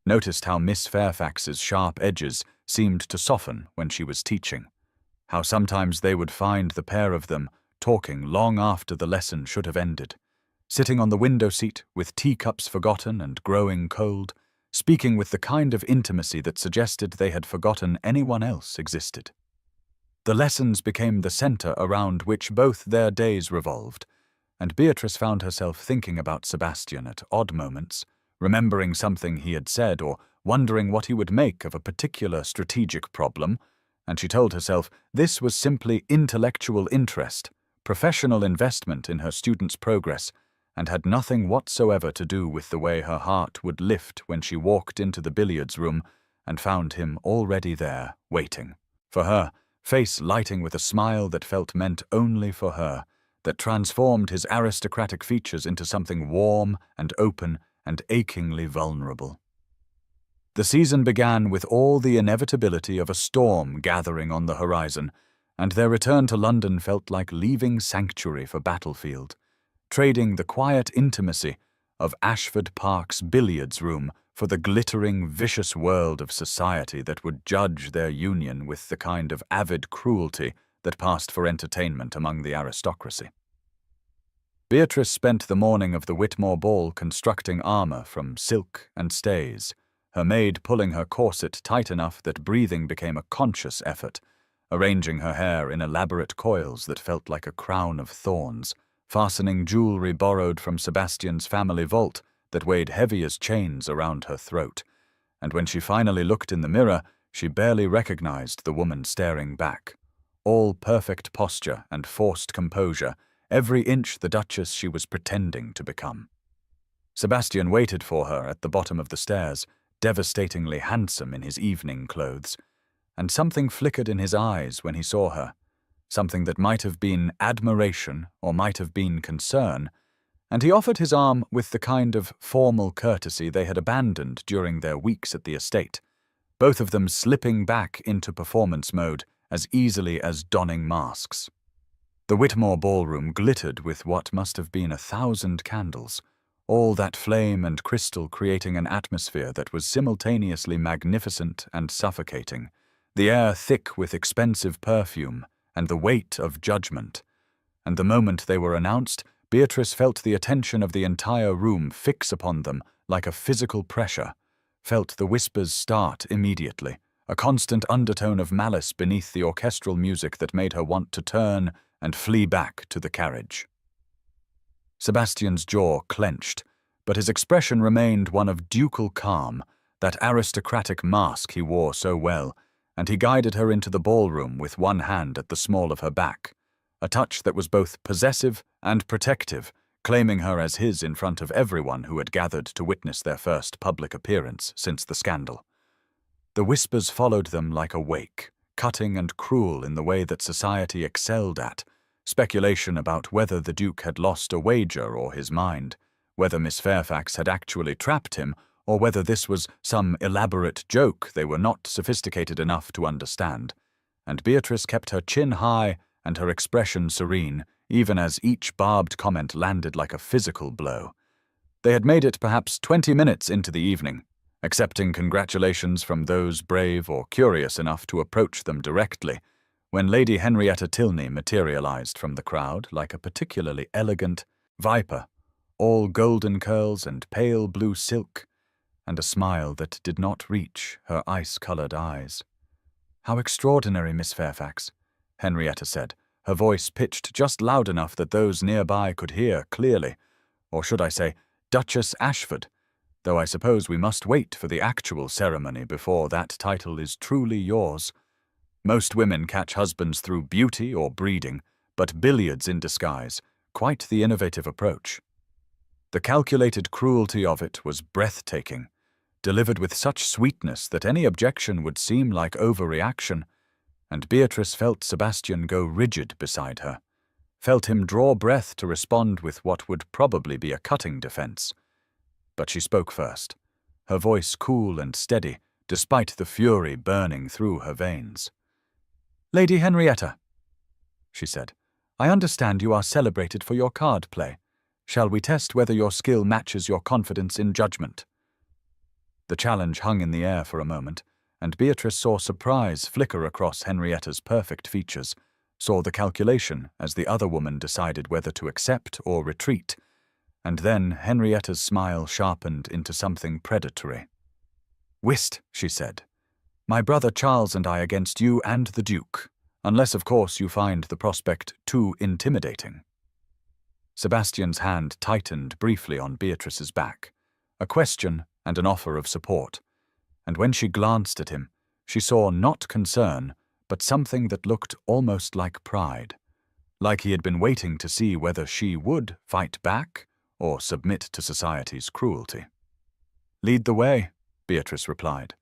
noticed how Miss Fairfax's sharp edges seemed to soften when she was teaching, how sometimes they would find the pair of them talking long after the lesson should have ended, sitting on the window seat with teacups forgotten and growing cold, speaking with the kind of intimacy that suggested they had forgotten anyone else existed. The lessons became the center around which both their days revolved, and Beatrice found herself thinking about Sebastian at odd moments, remembering something he had said or wondering what he would make of a particular strategic problem, and she told herself this was simply intellectual interest, professional investment in her students' progress, and had nothing whatsoever to do with the way her heart would lift when she walked into the billiards room and found him already there, waiting. For her, face lighting with a smile that felt meant only for her, that transformed his aristocratic features into something warm and open and achingly vulnerable. The season began with all the inevitability of a storm gathering on the horizon, and their return to London felt like leaving sanctuary for battlefield, trading the quiet intimacy of Ashford Park's billiards room for the glittering, vicious world of society that would judge their union with the kind of avid cruelty that passed for entertainment among the aristocracy. Beatrice spent the morning of the Whitmore ball constructing armor from silk and stays, her maid pulling her corset tight enough that breathing became a conscious effort, arranging her hair in elaborate coils that felt like a crown of thorns, fastening jewelry borrowed from Sebastian's family vault that weighed heavy as chains around her throat, and when she finally looked in the mirror, she barely recognized the woman staring back. All perfect posture and forced composure, every inch the Duchess she was pretending to become. Sebastian waited for her at the bottom of the stairs, devastatingly handsome in his evening clothes, and something flickered in his eyes when he saw her, something that might have been admiration or might have been concern, and he offered his arm with the kind of formal courtesy they had abandoned during their weeks at the estate, both of them slipping back into performance mode as easily as donning masks. The Whitmore ballroom glittered with what must have been 1,000 candles, all that flame and crystal creating an atmosphere that was simultaneously magnificent and suffocating, the air thick with expensive perfume and the weight of judgment. And the moment they were announced, Beatrice felt the attention of the entire room fix upon them like a physical pressure, felt the whispers start immediately, a constant undertone of malice beneath the orchestral music that made her want to turn and flee back to the carriage. Sebastian's jaw clenched, but his expression remained one of ducal calm, that aristocratic mask he wore so well, and he guided her into the ballroom with one hand at the small of her back, a touch that was both possessive and protective, claiming her as his in front of everyone who had gathered to witness their first public appearance since the scandal. The whispers followed them like a wake, cutting and cruel in the way that society excelled at, speculation about whether the Duke had lost a wager or his mind, whether Miss Fairfax had actually trapped him, or whether this was some elaborate joke they were not sophisticated enough to understand, and Beatrice kept her chin high and her expression serene, even as each barbed comment landed like a physical blow. They had made it perhaps 20 minutes into the evening, accepting congratulations from those brave or curious enough to approach them directly, when Lady Henrietta Tilney materialized from the crowd like a particularly elegant viper, all golden curls and pale blue silk, and a smile that did not reach her ice-colored eyes. "How extraordinary, Miss Fairfax," Henrietta said, her voice pitched just loud enough that those nearby could hear clearly, or should I say, Duchess Ashford, though I suppose we must wait for the actual ceremony before that title is truly yours. Most women catch husbands through beauty or breeding, but billiards in disguise, quite the innovative approach. The calculated cruelty of it was breathtaking, delivered with such sweetness that any objection would seem like overreaction, and Beatrice felt Sebastian go rigid beside her, felt him draw breath to respond with what would probably be a cutting defense. But she spoke first, her voice cool and steady, despite the fury burning through her veins. "Lady Henrietta," she said, "I understand you are celebrated for your card play. Shall we test whether your skill matches your confidence in judgment?" The challenge hung in the air for a moment, and Beatrice saw surprise flicker across Henrietta's perfect features, saw the calculation as the other woman decided whether to accept or retreat, and then Henrietta's smile sharpened into something predatory. "Whist," she said. "My brother Charles and I against you and the Duke, unless of course you find the prospect too intimidating." Sebastian's hand tightened briefly on Beatrice's back, a question and an offer of support, and when she glanced at him, she saw not concern, but something that looked almost like pride, like he had been waiting to see whether she would fight back or submit to society's cruelty. "Lead the way," Beatrice replied,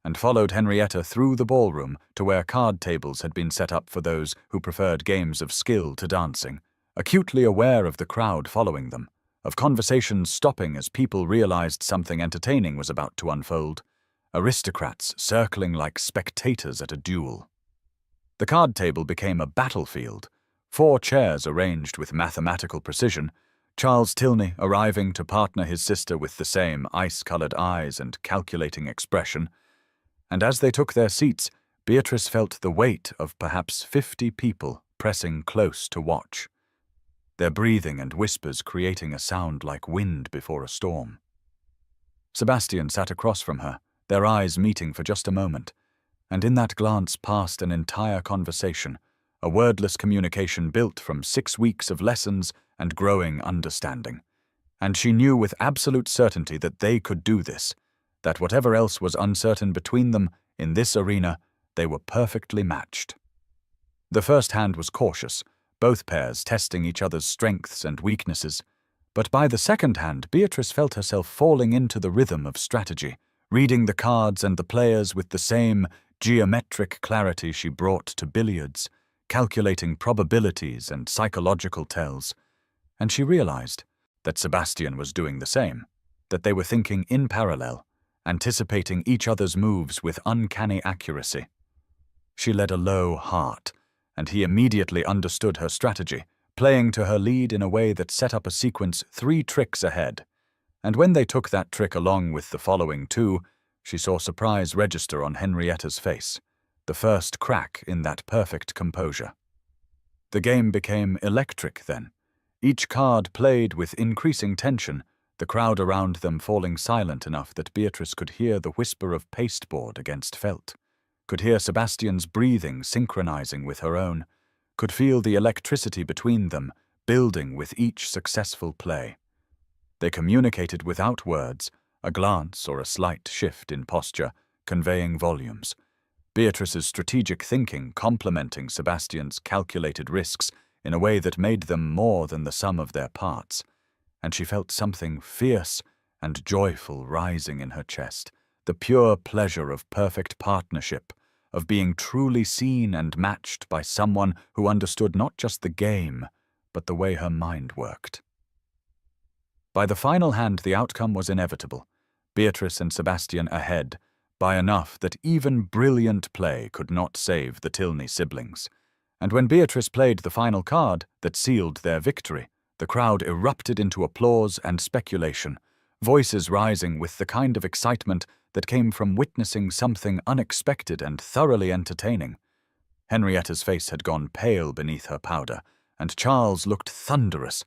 and followed Henrietta through the ballroom to where card tables had been set up for those who preferred games of skill to dancing, acutely aware of the crowd following them, of conversations stopping as people realized something entertaining was about to unfold, aristocrats circling like spectators at a duel. The card table became a battlefield, 4 chairs arranged with mathematical precision, Charles Tilney arriving to partner his sister with the same ice-colored eyes and calculating expression, and as they took their seats, Beatrice felt the weight of perhaps 50 people pressing close to watch, their breathing and whispers creating a sound like wind before a storm. Sebastian sat across from her, their eyes meeting for just a moment, and in that glance passed an entire conversation, a wordless communication built from 6 weeks of lessons and growing understanding. And she knew with absolute certainty that they could do this, that whatever else was uncertain between them, in this arena, they were perfectly matched. The first hand was cautious, both pairs testing each other's strengths and weaknesses, but by the second hand, Beatrice felt herself falling into the rhythm of strategy, reading the cards and the players with the same geometric clarity she brought to billiards, calculating probabilities and psychological tells, and she realized that Sebastian was doing the same, that they were thinking in parallel, anticipating each other's moves with uncanny accuracy. She led a low heart, and he immediately understood her strategy, playing to her lead in a way that set up a sequence 3 tricks ahead. And when they took that trick along with the following 2, she saw surprise register on Henrietta's face, the first crack in that perfect composure. The game became electric then, each card played with increasing tension, the crowd around them falling silent enough that Beatrice could hear the whisper of pasteboard against felt, could hear Sebastian's breathing synchronizing with her own, could feel the electricity between them building with each successful play. They communicated without words, a glance or a slight shift in posture, conveying volumes. Beatrice's strategic thinking complementing Sebastian's calculated risks in a way that made them more than the sum of their parts, and she felt something fierce and joyful rising in her chest, the pure pleasure of perfect partnership, of being truly seen and matched by someone who understood not just the game, but the way her mind worked. By the final hand, the outcome was inevitable. Beatrice and Sebastian ahead, by enough that even brilliant play could not save the Tilney siblings. And when Beatrice played the final card that sealed their victory, the crowd erupted into applause and speculation, voices rising with the kind of excitement that came from witnessing something unexpected and thoroughly entertaining. Henrietta's face had gone pale beneath her powder, and Charles looked thunderous,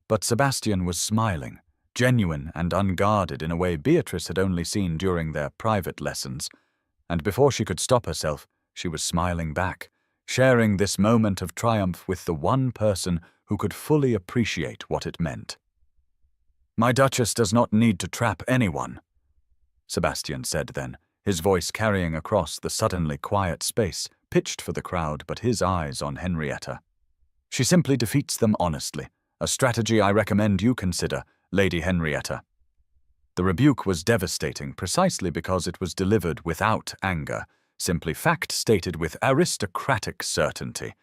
but Sebastian was smiling, genuine and unguarded in a way Beatrice had only seen during their private lessons, and before she could stop herself, she was smiling back, sharing this moment of triumph with the one person who could fully appreciate what it meant. "My Duchess does not need to trap anyone," Sebastian said then, his voice carrying across the suddenly quiet space, pitched for the crowd but his eyes on Henrietta. "She simply defeats them honestly, a strategy I recommend you consider, Lady Henrietta." The rebuke was devastating precisely because it was delivered without anger, simply fact stated with aristocratic certainty,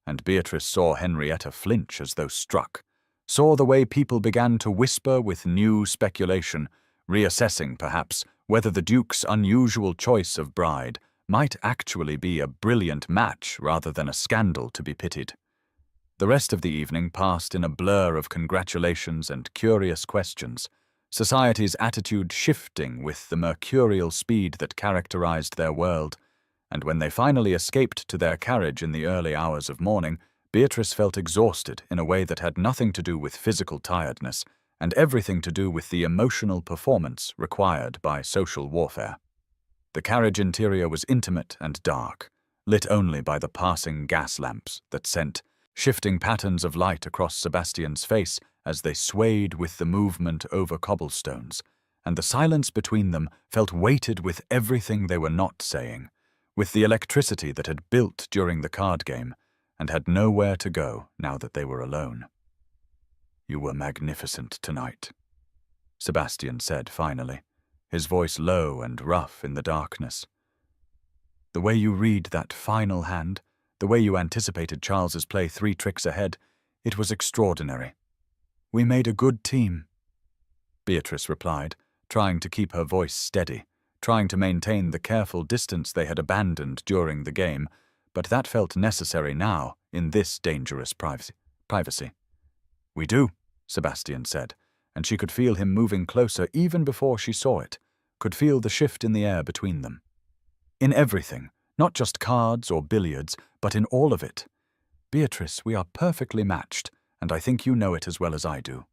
and Beatrice saw Henrietta flinch as though struck, saw the way people began to whisper with new speculation, reassessing, perhaps, whether the Duke's unusual choice of bride might actually be a brilliant match rather than a scandal to be pitied. The rest of the evening passed in a blur of congratulations and curious questions, society's attitude shifting with the mercurial speed that characterized their world, and when they finally escaped to their carriage in the early hours of morning, Beatrice felt exhausted in a way that had nothing to do with physical tiredness and everything to do with the emotional performance required by social warfare. The carriage interior was intimate and dark, lit only by the passing gas lamps that sent shifting patterns of light across Sebastian's face as they swayed with the movement over cobblestones, and the silence between them felt weighted with everything they were not saying, with the electricity that had built during the card game, and had nowhere to go now that they were alone. "You were magnificent tonight," Sebastian said finally, his voice low and rough in the darkness. "The way you read that final hand, the way you anticipated Charles's play 3 tricks ahead, it was extraordinary. We made a good team," Beatrice replied, trying to keep her voice steady, trying to maintain the careful distance they had abandoned during the game, but that felt necessary now in this dangerous privacy. "We do," Sebastian said, and she could feel him moving closer even before she saw it, could feel the shift in the air between them. In everything, not just cards or billiards, but in all of it. "Beatrice, we are perfectly matched, and I think you know it as well as I do."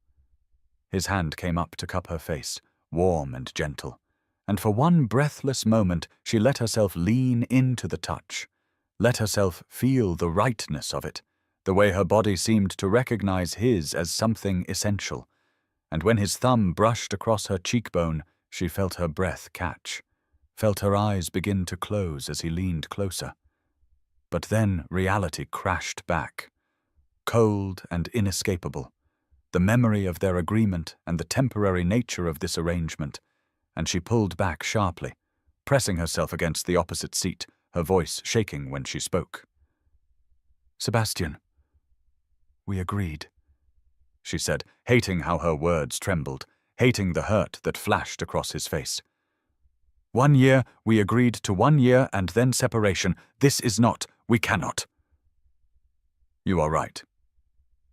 His hand came up to cup her face, warm and gentle, and for one breathless moment she let herself lean into the touch, let herself feel the rightness of it, the way her body seemed to recognize his as something essential, and when his thumb brushed across her cheekbone, she felt her breath catch, felt her eyes begin to close as he leaned closer. But then reality crashed back, cold and inescapable, the memory of their agreement and the temporary nature of this arrangement, and she pulled back sharply, pressing herself against the opposite seat, her voice shaking when she spoke. "Sebastian, we agreed," she said, hating how her words trembled, hating the hurt that flashed across his face. 1 year, we agreed to 1 year and then separation. This is not, we cannot." "You are right,"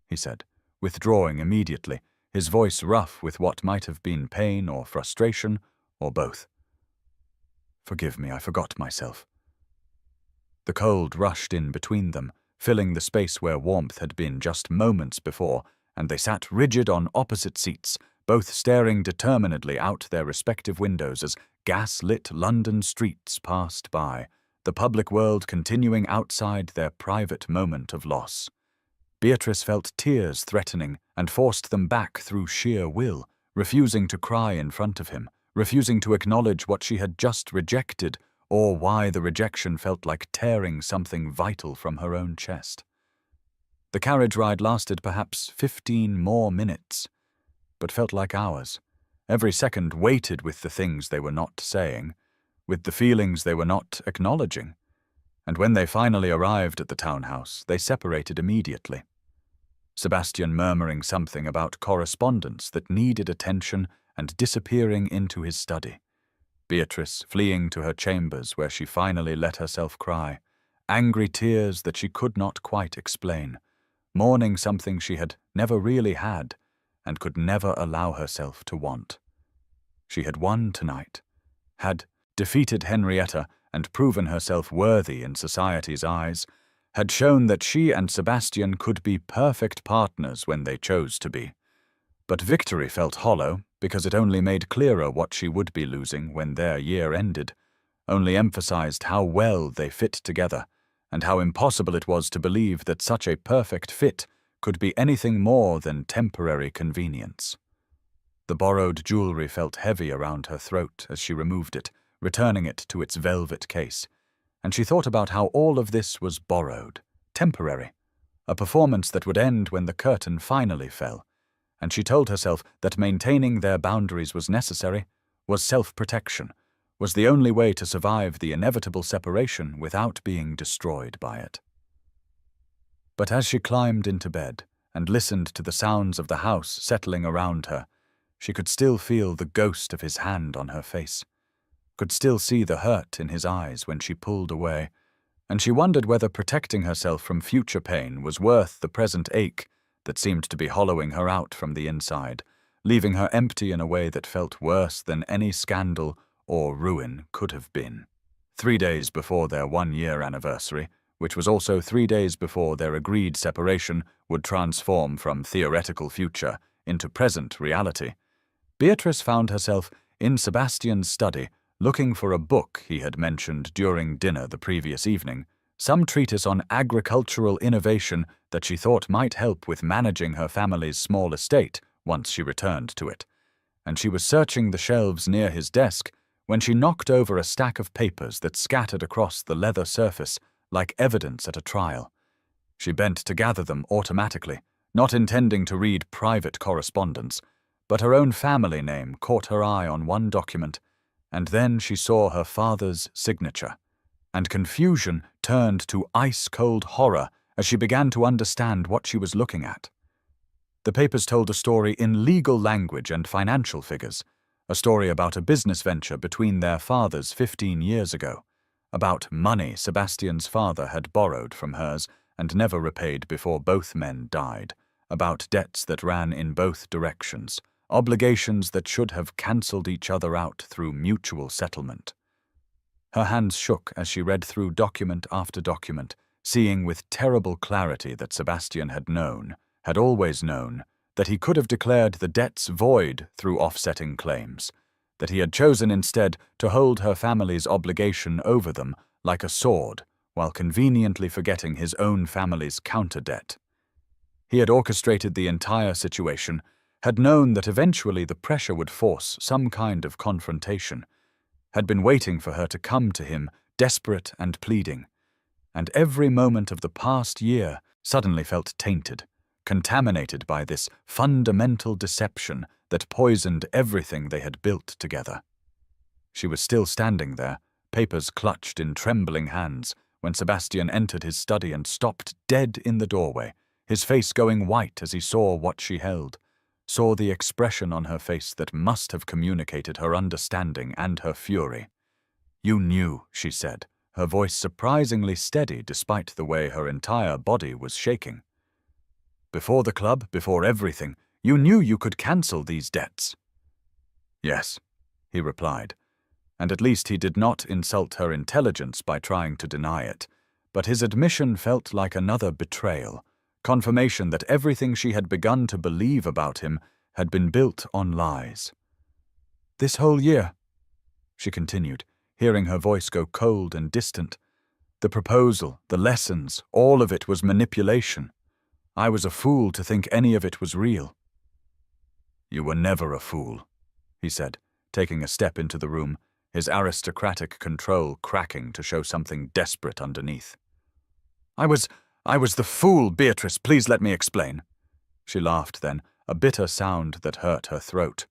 he said, withdrawing immediately, his voice rough with what might have been pain or frustration, or both. "Forgive me, I forgot myself." The cold rushed in between them, filling the space where warmth had been just moments before, and they sat rigid on opposite seats, both staring determinedly out their respective windows as gas-lit London streets passed by, the public world continuing outside their private moment of loss. Beatrice felt tears threatening and forced them back through sheer will, refusing to cry in front of him, refusing to acknowledge what she had just rejected, or why the rejection felt like tearing something vital from her own chest. The carriage ride lasted perhaps 15 more minutes, but felt like hours. Every second weighted with the things they were not saying, with the feelings they were not acknowledging. And when they finally arrived at the townhouse, they separated immediately. Sebastian murmuring something about correspondence that needed attention and disappearing into his study. Beatrice fleeing to her chambers where she finally let herself cry, angry tears that she could not quite explain, mourning something she had never really had and could never allow herself to want. She had won tonight, had defeated Henrietta and proven herself worthy in society's eyes, had shown that she and Sebastian could be perfect partners when they chose to be. But victory felt hollow because it only made clearer what she would be losing when their year ended, only emphasized how well they fit together, and how impossible it was to believe that such a perfect fit could be anything more than temporary convenience. The borrowed jewelry felt heavy around her throat as she removed it, returning it to its velvet case, and she thought about how all of this was borrowed, temporary, a performance that would end when the curtain finally fell, and she told herself that maintaining their boundaries was necessary, was self-protection, was the only way to survive the inevitable separation without being destroyed by it. But as she climbed into bed and listened to the sounds of the house settling around her, she could still feel the ghost of his hand on her face, could still see the hurt in his eyes when she pulled away, and she wondered whether protecting herself from future pain was worth the present ache that seemed to be hollowing her out from the inside, leaving her empty in a way that felt worse than any scandal or ruin could have been. 3 days before their 1-year anniversary, which was also 3 days before their agreed separation would transform from theoretical future into present reality, Beatrice found herself in Sebastian's study looking for a book he had mentioned during dinner the previous evening, some treatise on agricultural innovation that she thought might help with managing her family's small estate once she returned to it. And she was searching the shelves near his desk when she knocked over a stack of papers that scattered across the leather surface like evidence at a trial. She bent to gather them automatically, not intending to read private correspondence, but her own family name caught her eye on one document, and then she saw her father's signature, and confusion turned to ice-cold horror as she began to understand what she was looking at. The papers told a story in legal language and financial figures, a story about a business venture between their fathers 15 years ago, about money Sebastian's father had borrowed from hers and never repaid before both men died, about debts that ran in both directions, obligations that should have cancelled each other out through mutual settlement. Her hands shook as she read through document after document, seeing with terrible clarity that Sebastian had always known, that he could have declared the debts void through offsetting claims, that he had chosen instead to hold her family's obligation over them like a sword while conveniently forgetting his own family's counter-debt. He had orchestrated the entire situation, had known that eventually the pressure would force some kind of confrontation, had been waiting for her to come to him, desperate and pleading, and every moment of the past year suddenly felt tainted, contaminated by this fundamental deception that poisoned everything they had built together. She was still standing there, papers clutched in trembling hands, when Sebastian entered his study and stopped dead in the doorway, his face going white as he saw what she held, saw the expression on her face that must have communicated her understanding and her fury. "You knew," she said, her voice surprisingly steady despite the way her entire body was shaking. "Before the club, before everything, you knew you could cancel these debts." "Yes," he replied, and at least he did not insult her intelligence by trying to deny it, but his admission felt like another betrayal, confirmation that everything she had begun to believe about him had been built on lies. "This whole year," she continued, hearing her voice go cold and distant. "The proposal, the lessons, all of it was manipulation. I was a fool to think any of it was real." "You were never a fool," he said, taking a step into the room, his aristocratic control cracking to show something desperate underneath. I was the fool, Beatrice, please let me explain." She laughed then, a bitter sound that hurt her throat.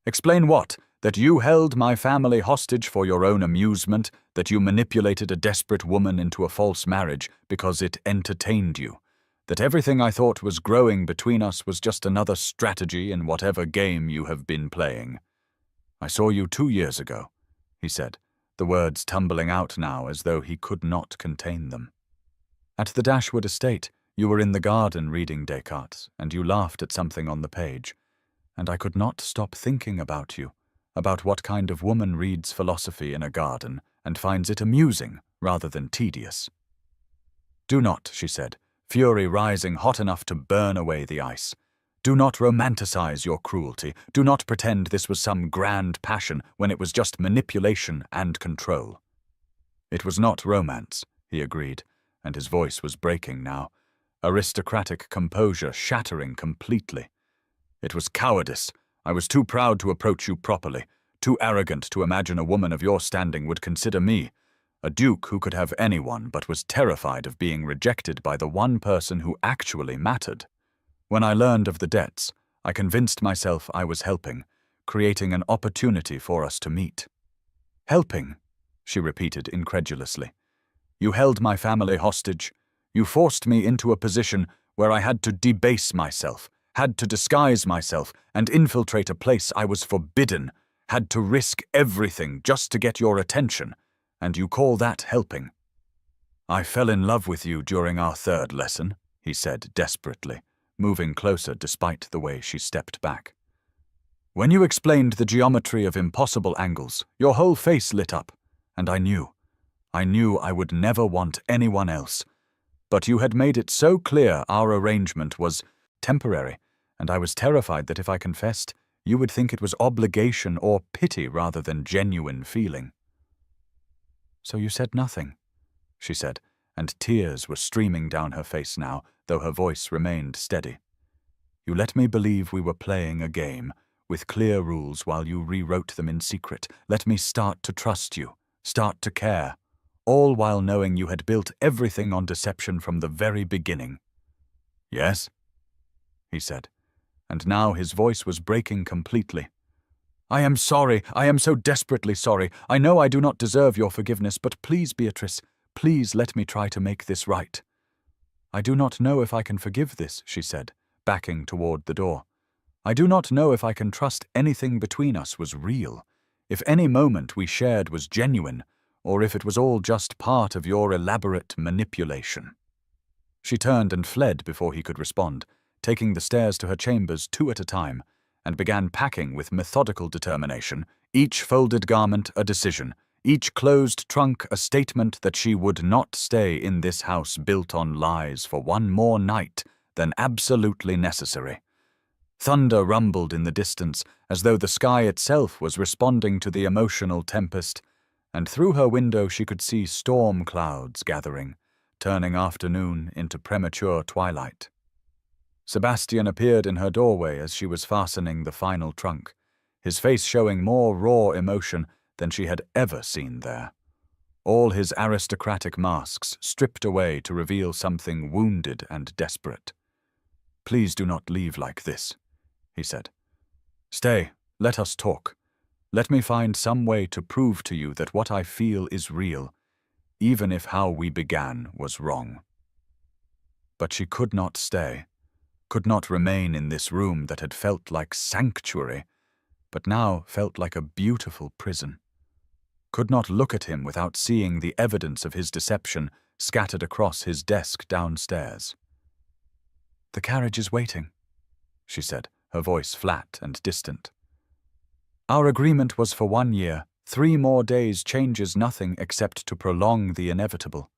"Explain what? That you held my family hostage for your own amusement, that you manipulated a desperate woman into a false marriage because it entertained you, that everything I thought was growing between us was just another strategy in whatever game you have been playing. I saw you 2 years ago," he said, the words tumbling out now as though he could not contain them. "At the Dashwood estate, you were in the garden reading Descartes, and you laughed at something on the page, and I could not stop thinking about you, about what kind of woman reads philosophy in a garden and finds it amusing rather than tedious." "Do not," she said, fury rising hot enough to burn away the ice. "Do not romanticize your cruelty. Do not pretend this was some grand passion when it was just manipulation and control." "It was not romance," he agreed, and his voice was breaking now, aristocratic composure shattering completely. "It was cowardice. I was too proud to approach you properly, too arrogant to imagine a woman of your standing would consider me, a duke who could have anyone but was terrified of being rejected by the one person who actually mattered. When I learned of the debts, I convinced myself I was helping, creating an opportunity for us to meet." "Helping?" she repeated incredulously. "You held my family hostage. You forced me into a position where I had to debase myself, had to disguise myself and infiltrate a place I was forbidden, had to risk everything just to get your attention, and you call that helping?" "I fell in love with you during our 3rd lesson," he said desperately, moving closer despite the way she stepped back. "When you explained the geometry of impossible angles, your whole face lit up, and I knew I would never want anyone else. But you had made it so clear our arrangement was temporary, and I was terrified that if I confessed, you would think it was obligation or pity rather than genuine feeling." "So you said nothing," she said, and tears were streaming down her face now, though her voice remained steady. "You let me believe we were playing a game, with clear rules while you rewrote them in secret. Let me start to trust you, start to care, all while knowing you had built everything on deception from the very beginning." "Yes?" he said, and now his voice was breaking completely. "I am sorry. I am so desperately sorry. I know I do not deserve your forgiveness, but please, Beatrice, please let me try to make this right." "I do not know if I can forgive this," she said, backing toward the door. "I do not know if I can trust anything between us was real, if any moment we shared was genuine, or if it was all just part of your elaborate manipulation." She turned and fled before he could respond, taking the stairs to her chambers 2 at a time, and began packing with methodical determination, each folded garment a decision, each closed trunk a statement that she would not stay in this house built on lies for one more night than absolutely necessary. Thunder rumbled in the distance, as though the sky itself was responding to the emotional tempest, and through her window she could see storm clouds gathering, turning afternoon into premature twilight. Sebastian appeared in her doorway as she was fastening the final trunk, his face showing more raw emotion than she had ever seen there. All his aristocratic masks stripped away to reveal something wounded and desperate. "Please do not leave like this," he said. "Stay, let us talk. Let me find some way to prove to you that what I feel is real, even if how we began was wrong." But she could not stay, could not remain in this room that had felt like sanctuary, but now felt like a beautiful prison. Could not look at him without seeing the evidence of his deception scattered across his desk downstairs. "The carriage is waiting," she said, her voice flat and distant. "Our agreement was for 1 year. 3 more days changes nothing except to prolong the inevitable."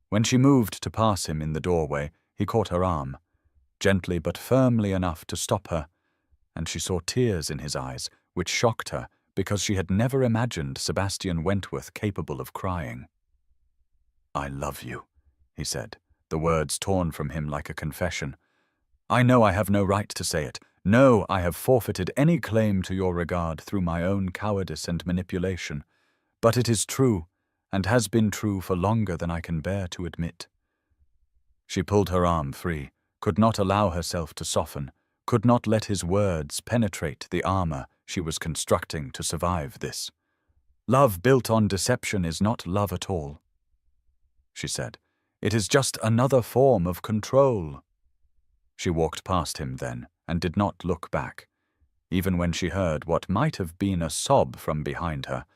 When she moved to pass him in the doorway, he caught her arm, gently but firmly enough to stop her, and she saw tears in his eyes, which shocked her because she had never imagined Sebastian Wentworth capable of crying. "I love you," he said, the words torn from him like a confession. "I know I have no right to say it. No, I have forfeited any claim to your regard through my own cowardice and manipulation. But it is true, and has been true for longer than I can bear to admit." She pulled her arm free, could not allow herself to soften, could not let his words penetrate the armor she was constructing to survive this. "Love built on deception is not love at all," she said. "It is just another form of control." She walked past him then and did not look back, even when she heard what might have been a sob from behind her,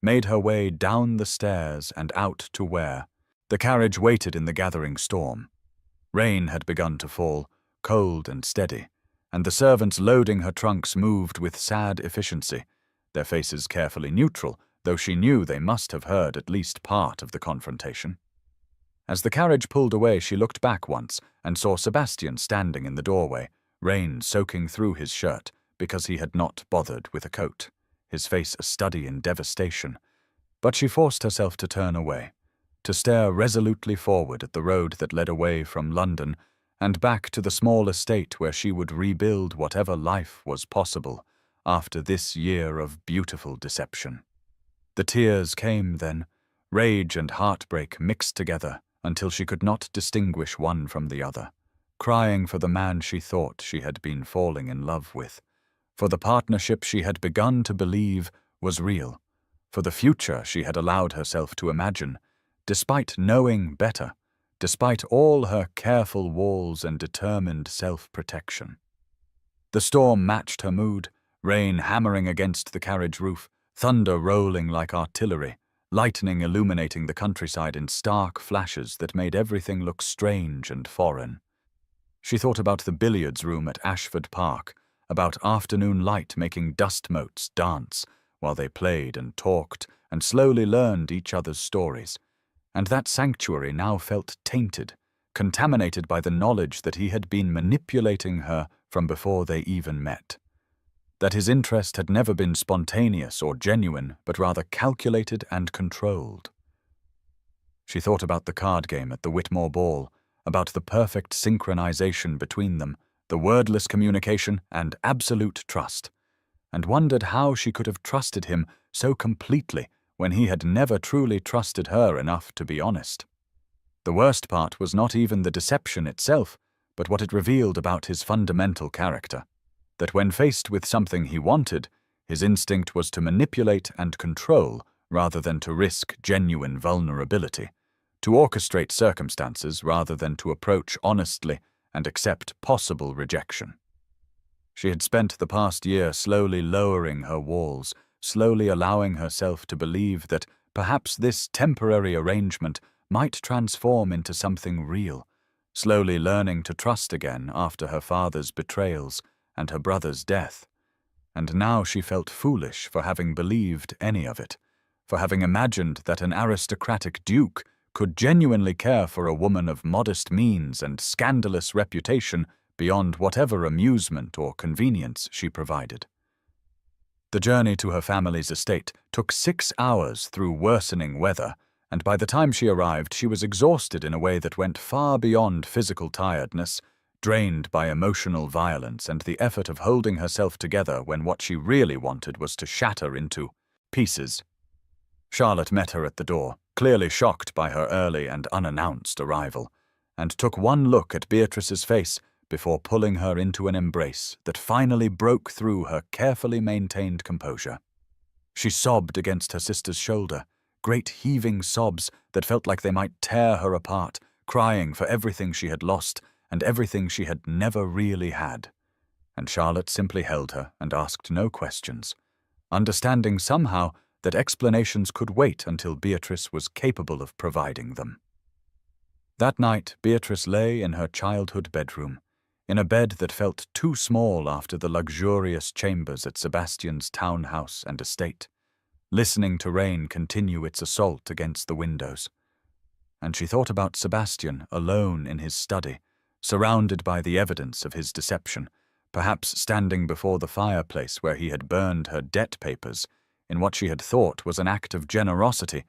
made her way down the stairs and out to where the carriage waited in the gathering storm. Rain had begun to fall, cold and steady, and the servants loading her trunks moved with sad efficiency, their faces carefully neutral, though she knew they must have heard at least part of the confrontation. As the carriage pulled away, she looked back once and saw Sebastian standing in the doorway, rain soaking through his shirt because he had not bothered with a coat, his face a study in devastation. But she forced herself to turn away, to stare resolutely forward at the road that led away from London and back to the small estate where she would rebuild whatever life was possible after this year of beautiful deception. The tears came then, rage and heartbreak mixed together until she could not distinguish one from the other, crying for the man she thought she had been falling in love with, for the partnership she had begun to believe was real, for the future she had allowed herself to imagine, despite knowing better, despite all her careful walls and determined self-protection. The storm matched her mood, rain hammering against the carriage roof, thunder rolling like artillery, lightning illuminating the countryside in stark flashes that made everything look strange and foreign. She thought about the billiards room at Ashford Park, about afternoon light making dust motes dance while they played and talked and slowly learned each other's stories. And that sanctuary now felt tainted, contaminated by the knowledge that he had been manipulating her from before they even met. That his interest had never been spontaneous or genuine, but rather calculated and controlled. She thought about the card game at the Whitmore ball, about the perfect synchronization between them, the wordless communication and absolute trust, and wondered how she could have trusted him so completely when he had never truly trusted her enough to be honest. The worst part was not even the deception itself, but what it revealed about his fundamental character. That when faced with something he wanted, his instinct was to manipulate and control rather than to risk genuine vulnerability, to orchestrate circumstances rather than to approach honestly and accept possible rejection. She had spent the past year slowly lowering her walls, slowly allowing herself to believe that perhaps this temporary arrangement might transform into something real, slowly learning to trust again after her father's betrayals and her brother's death. And now she felt foolish for having believed any of it, for having imagined that an aristocratic duke could genuinely care for a woman of modest means and scandalous reputation beyond whatever amusement or convenience she provided. The journey to her family's estate took 6 hours through worsening weather, and by the time she arrived she was exhausted in a way that went far beyond physical tiredness, drained by emotional violence and the effort of holding herself together when what she really wanted was to shatter into pieces. Charlotte met her at the door, clearly shocked by her early and unannounced arrival, and took one look at Beatrice's face before pulling her into an embrace that finally broke through her carefully maintained composure. She sobbed against her sister's shoulder, great heaving sobs that felt like they might tear her apart, crying for everything she had lost and everything she had never really had. And Charlotte simply held her and asked no questions, understanding somehow that explanations could wait until Beatrice was capable of providing them. That night, Beatrice lay in her childhood bedroom, in a bed that felt too small after the luxurious chambers at Sebastian's townhouse and estate, listening to rain continue its assault against the windows. And she thought about Sebastian alone in his study, surrounded by the evidence of his deception, perhaps standing before the fireplace where he had burned her debt papers in what she had thought was an act of generosity,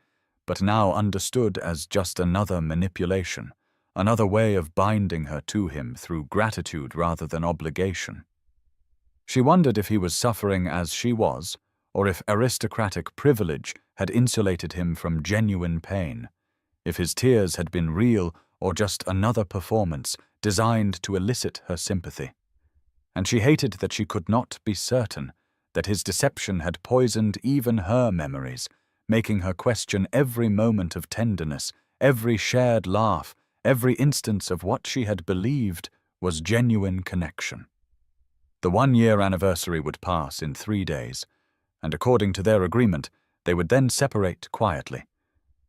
but now understood as just another manipulation, another way of binding her to him through gratitude rather than obligation. She wondered if he was suffering as she was, or if aristocratic privilege had insulated him from genuine pain, if his tears had been real or just another performance designed to elicit her sympathy. And she hated that she could not be certain, that his deception had poisoned even her memories, making her question every moment of tenderness, every shared laugh, every instance of what she had believed was genuine connection. The 1-year anniversary would pass in 3 days, and according to their agreement, they would then separate quietly.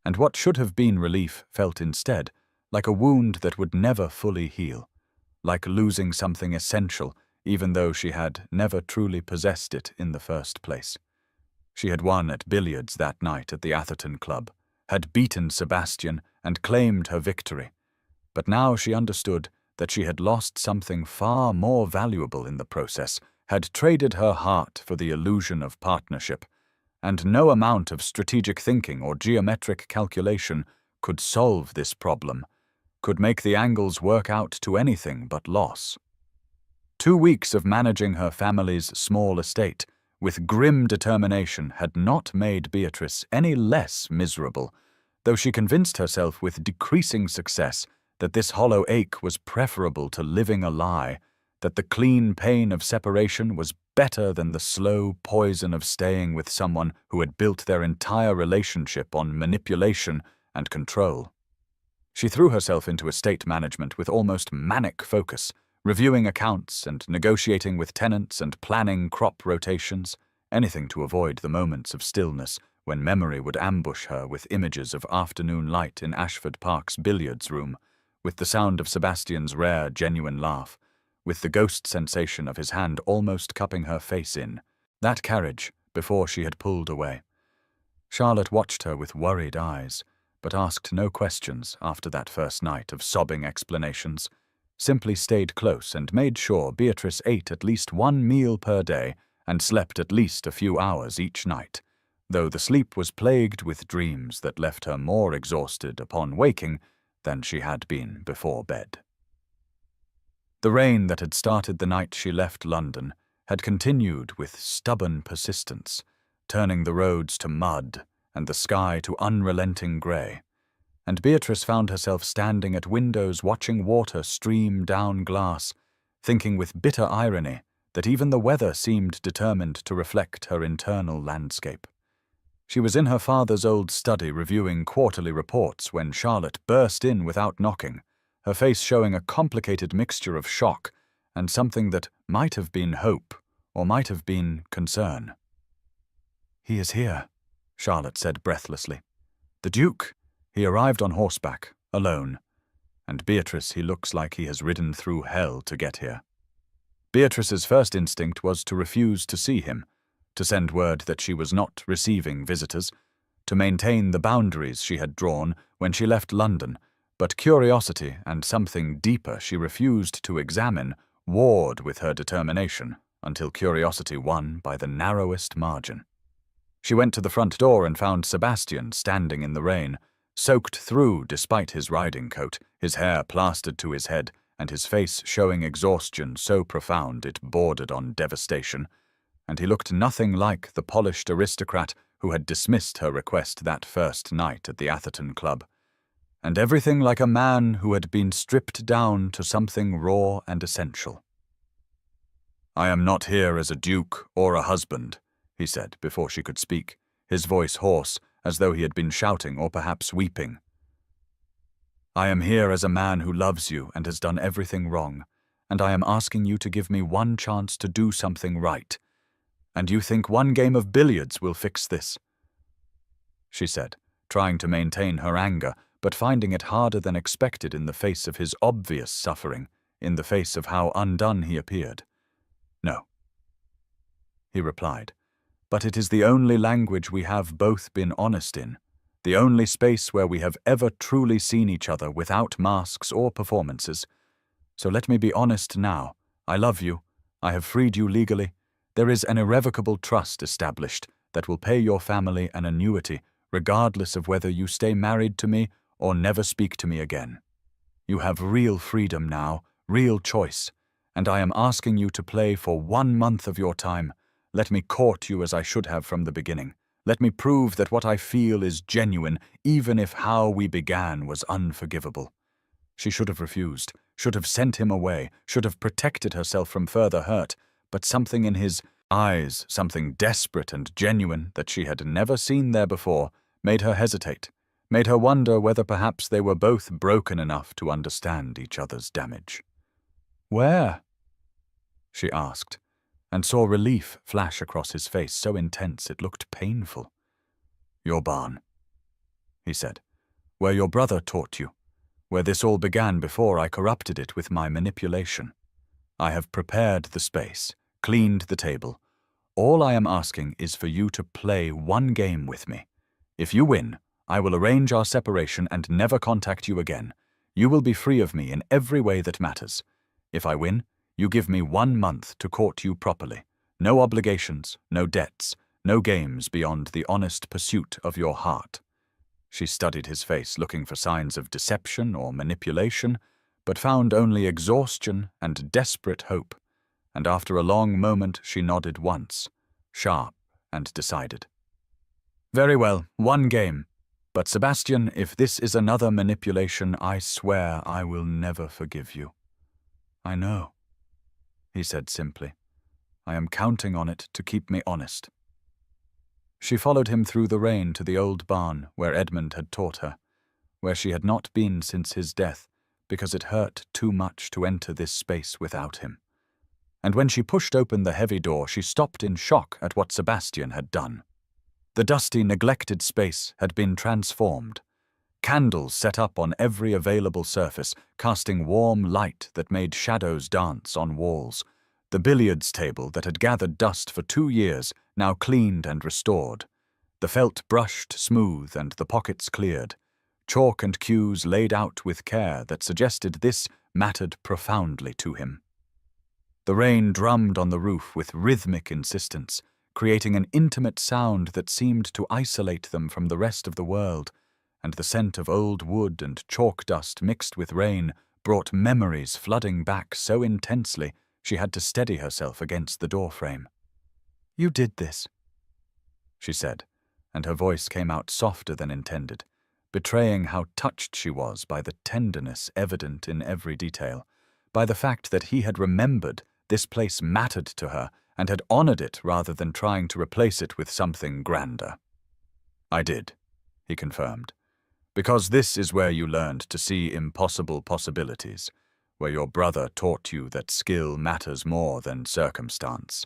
And what should have been relief felt instead like a wound that would never fully heal, like losing something essential even though she had never truly possessed it in the first place. She had won at billiards that night at the Atherton Club, had beaten Sebastian and claimed her victory, but now she understood that she had lost something far more valuable in the process, had traded her heart for the illusion of partnership, and no amount of strategic thinking or geometric calculation could solve this problem, could make the angles work out to anything but loss. 2 weeks of managing her family's small estate with grim determination had not made Beatrice any less miserable, though she convinced herself with decreasing success that this hollow ache was preferable to living a lie, that the clean pain of separation was better than the slow poison of staying with someone who had built their entire relationship on manipulation and control. She threw herself into estate management with almost manic focus, reviewing accounts and negotiating with tenants and planning crop rotations, anything to avoid the moments of stillness when memory would ambush her with images of afternoon light in Ashford Park's billiards room, with the sound of Sebastian's rare, genuine laugh, with the ghost sensation of his hand almost cupping her face in, that carriage before she had pulled away. Charlotte watched her with worried eyes, but asked no questions after that first night of sobbing explanations, simply stayed close and made sure Beatrice ate at least 1 meal per day and slept at least a few hours each night, though the sleep was plagued with dreams that left her more exhausted upon waking than she had been before bed. The rain that had started the night she left London had continued with stubborn persistence, turning the roads to mud and the sky to unrelenting grey, and Beatrice found herself standing at windows watching water stream down glass, thinking with bitter irony that even the weather seemed determined to reflect her internal landscape. She was in her father's old study reviewing quarterly reports when Charlotte burst in without knocking, her face showing a complicated mixture of shock and something that might have been hope or might have been concern. "He is here," Charlotte said breathlessly. "The Duke. He arrived on horseback, alone. And Beatrice, he looks like he has ridden through hell to get here." Beatrice's first instinct was to refuse to see him, to send word that she was not receiving visitors, to maintain the boundaries she had drawn when she left London, but curiosity and something deeper she refused to examine warred with her determination until curiosity won by the narrowest margin. She went to the front door and found Sebastian standing in the rain, soaked through despite his riding coat, his hair plastered to his head, and his face showing exhaustion so profound it bordered on devastation, and he looked nothing like the polished aristocrat who had dismissed her request that first night at the Atherton Club, and everything like a man who had been stripped down to something raw and essential. "I am not here as a duke or a husband," he said before she could speak, his voice hoarse, as though he had been shouting or perhaps weeping. "I am here as a man who loves you and has done everything wrong, and I am asking you to give me one chance to do something right. And you think 1 game of billiards will fix this?" she said, trying to maintain her anger, but finding it harder than expected in the face of his obvious suffering, in the face of how undone he appeared. "No," he replied, "but it is the only language we have both been honest in, the only space where we have ever truly seen each other without masks or performances. So let me be honest now. I love you, I have freed you legally. There is an irrevocable trust established that will pay your family an annuity regardless of whether you stay married to me or never speak to me again. You have real freedom now, real choice, and I am asking you to play for 1 month of your time. Let me court you as I should have from the beginning. Let me prove that what I feel is genuine, even if how we began was unforgivable. She should have refused, should have sent him away, should have protected herself from further hurt, but something in his eyes, something desperate and genuine that she had never seen there before, made her hesitate, made her wonder whether perhaps they were both broken enough to understand each other's damage. "Where?" she asked, and saw relief flash across his face so intense it looked painful. "Your barn," he said, "where your brother taught you, where this all began before I corrupted it with my manipulation. I have prepared the space, cleaned the table. All I am asking is for you to play 1 game with me. If you win, I will arrange our separation and never contact you again. You will be free of me in every way that matters. If I win, you give me 1 month to court you properly. No obligations, no debts, no games beyond the honest pursuit of your heart." She studied his face, looking for signs of deception or manipulation, but found only exhaustion and desperate hope, and after a long moment she nodded once, sharp and decided. "Very well, 1 game. But Sebastian, if this is another manipulation, I swear I will never forgive you." "I know," he said simply. "I am counting on it to keep me honest." She followed him through the rain to the old barn where Edmund had taught her, where she had not been since his death because it hurt too much to enter this space without him. And when she pushed open the heavy door, she stopped in shock at what Sebastian had done. The dusty, neglected space had been transformed. Candles set up on every available surface, casting warm light that made shadows dance on walls. The billiards table that had gathered dust for 2 years, now cleaned and restored. The felt brushed smooth and the pockets cleared. Chalk and cues laid out with care that suggested this mattered profoundly to him. The rain drummed on the roof with rhythmic insistence, creating an intimate sound that seemed to isolate them from the rest of the world, and the scent of old wood and chalk dust mixed with rain brought memories flooding back so intensely she had to steady herself against the doorframe. "You did this," she said, and her voice came out softer than intended, betraying how touched she was by the tenderness evident in every detail, by the fact that he had remembered this place mattered to her and had honored it rather than trying to replace it with something grander. "I did," he confirmed, "because this is where you learned to see impossible possibilities, where your brother taught you that skill matters more than circumstance.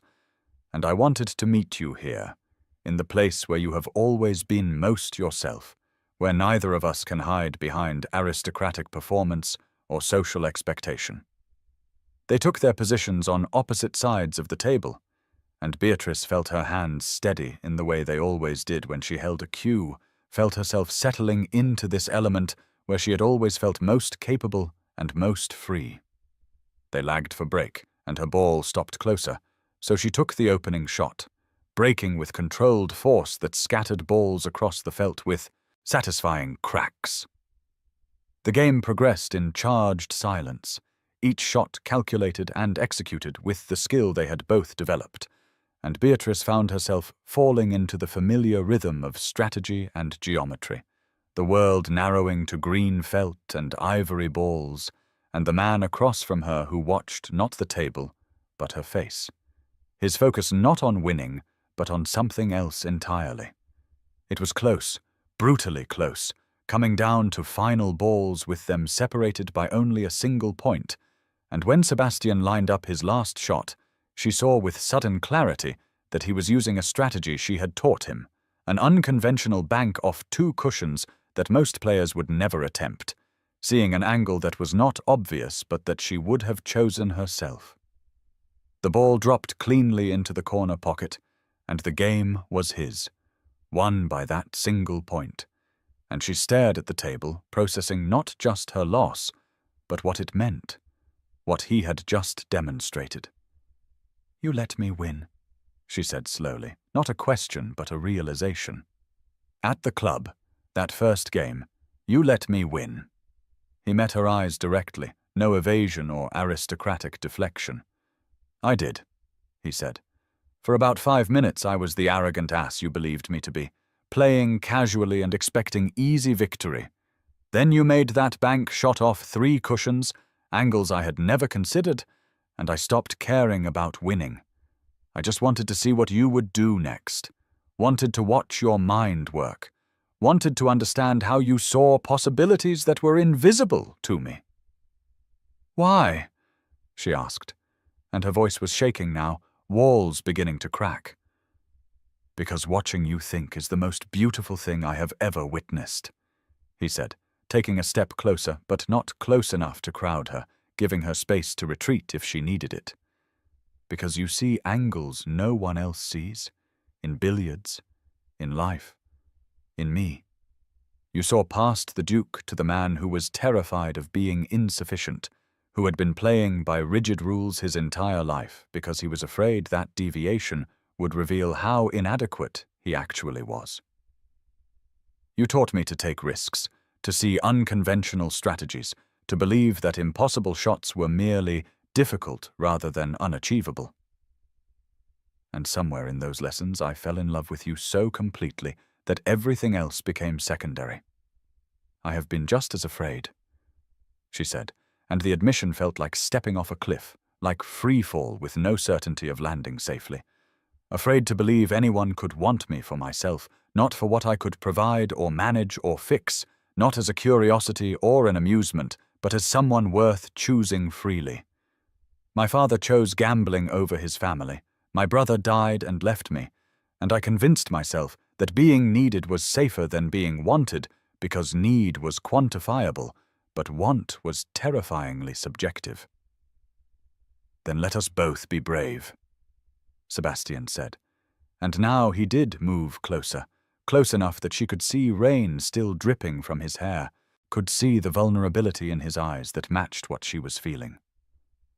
And I wanted to meet you here, in the place where you have always been most yourself, where neither of us can hide behind aristocratic performance or social expectation." They took their positions on opposite sides of the table, and Beatrice felt her hands steady in the way they always did when she held a cue, felt herself settling into this element where she had always felt most capable and most free. They lagged for break, and her ball stopped closer, so she took the opening shot, breaking with controlled force that scattered balls across the felt with satisfying cracks. The game progressed in charged silence, each shot calculated and executed with the skill they had both developed, and Beatrice found herself falling into the familiar rhythm of strategy and geometry, the world narrowing to green felt and ivory balls, and the man across from her who watched not the table, but her face, his focus not on winning, but on something else entirely. It was close, brutally close, coming down to final balls with them separated by only a single point, and when Sebastian lined up his last shot, she saw with sudden clarity that he was using a strategy she had taught him, an unconventional bank off 2 cushions that most players would never attempt, seeing an angle that was not obvious but that she would have chosen herself. The ball dropped cleanly into the corner pocket, and the game was his, won by that single point, and she stared at the table, processing not just her loss, but what it meant, what he had just demonstrated. You let me win, she said slowly, not a question but a realization. At the club, that first game, you let me win. He met her eyes directly, no evasion or aristocratic deflection. I did, he said. For about 5 minutes I was the arrogant ass you believed me to be, playing casually and expecting easy victory. Then you made that bank shot off 3 cushions, angles I had never considered, and I stopped caring about winning. I just wanted to see what you would do next. Wanted to watch your mind work. Wanted to understand how you saw possibilities that were invisible to me. Why? She asked, and her voice was shaking now, walls beginning to crack. Because watching you think is the most beautiful thing I have ever witnessed, he said, taking a step closer, but not close enough to crowd her, giving her space to retreat if she needed it. Because you see angles no one else sees, in billiards, in life, in me. You saw past the Duke to the man who was terrified of being insufficient, who had been playing by rigid rules his entire life because he was afraid that deviation would reveal how inadequate he actually was. You taught me to take risks, to see unconventional strategies, to believe that impossible shots were merely difficult rather than unachievable. And somewhere in those lessons I fell in love with you so completely that everything else became secondary. I have been just as afraid, she said, and the admission felt like stepping off a cliff, like free fall with no certainty of landing safely. Afraid to believe anyone could want me for myself, not for what I could provide or manage or fix, not as a curiosity or an amusement, but as someone worth choosing freely. My father chose gambling over his family. My brother died and left me, and I convinced myself that being needed was safer than being wanted because need was quantifiable, but want was terrifyingly subjective. Then let us both be brave, Sebastian said. And now he did move closer, close enough that she could see rain still dripping from his hair, could see the vulnerability in his eyes that matched what she was feeling.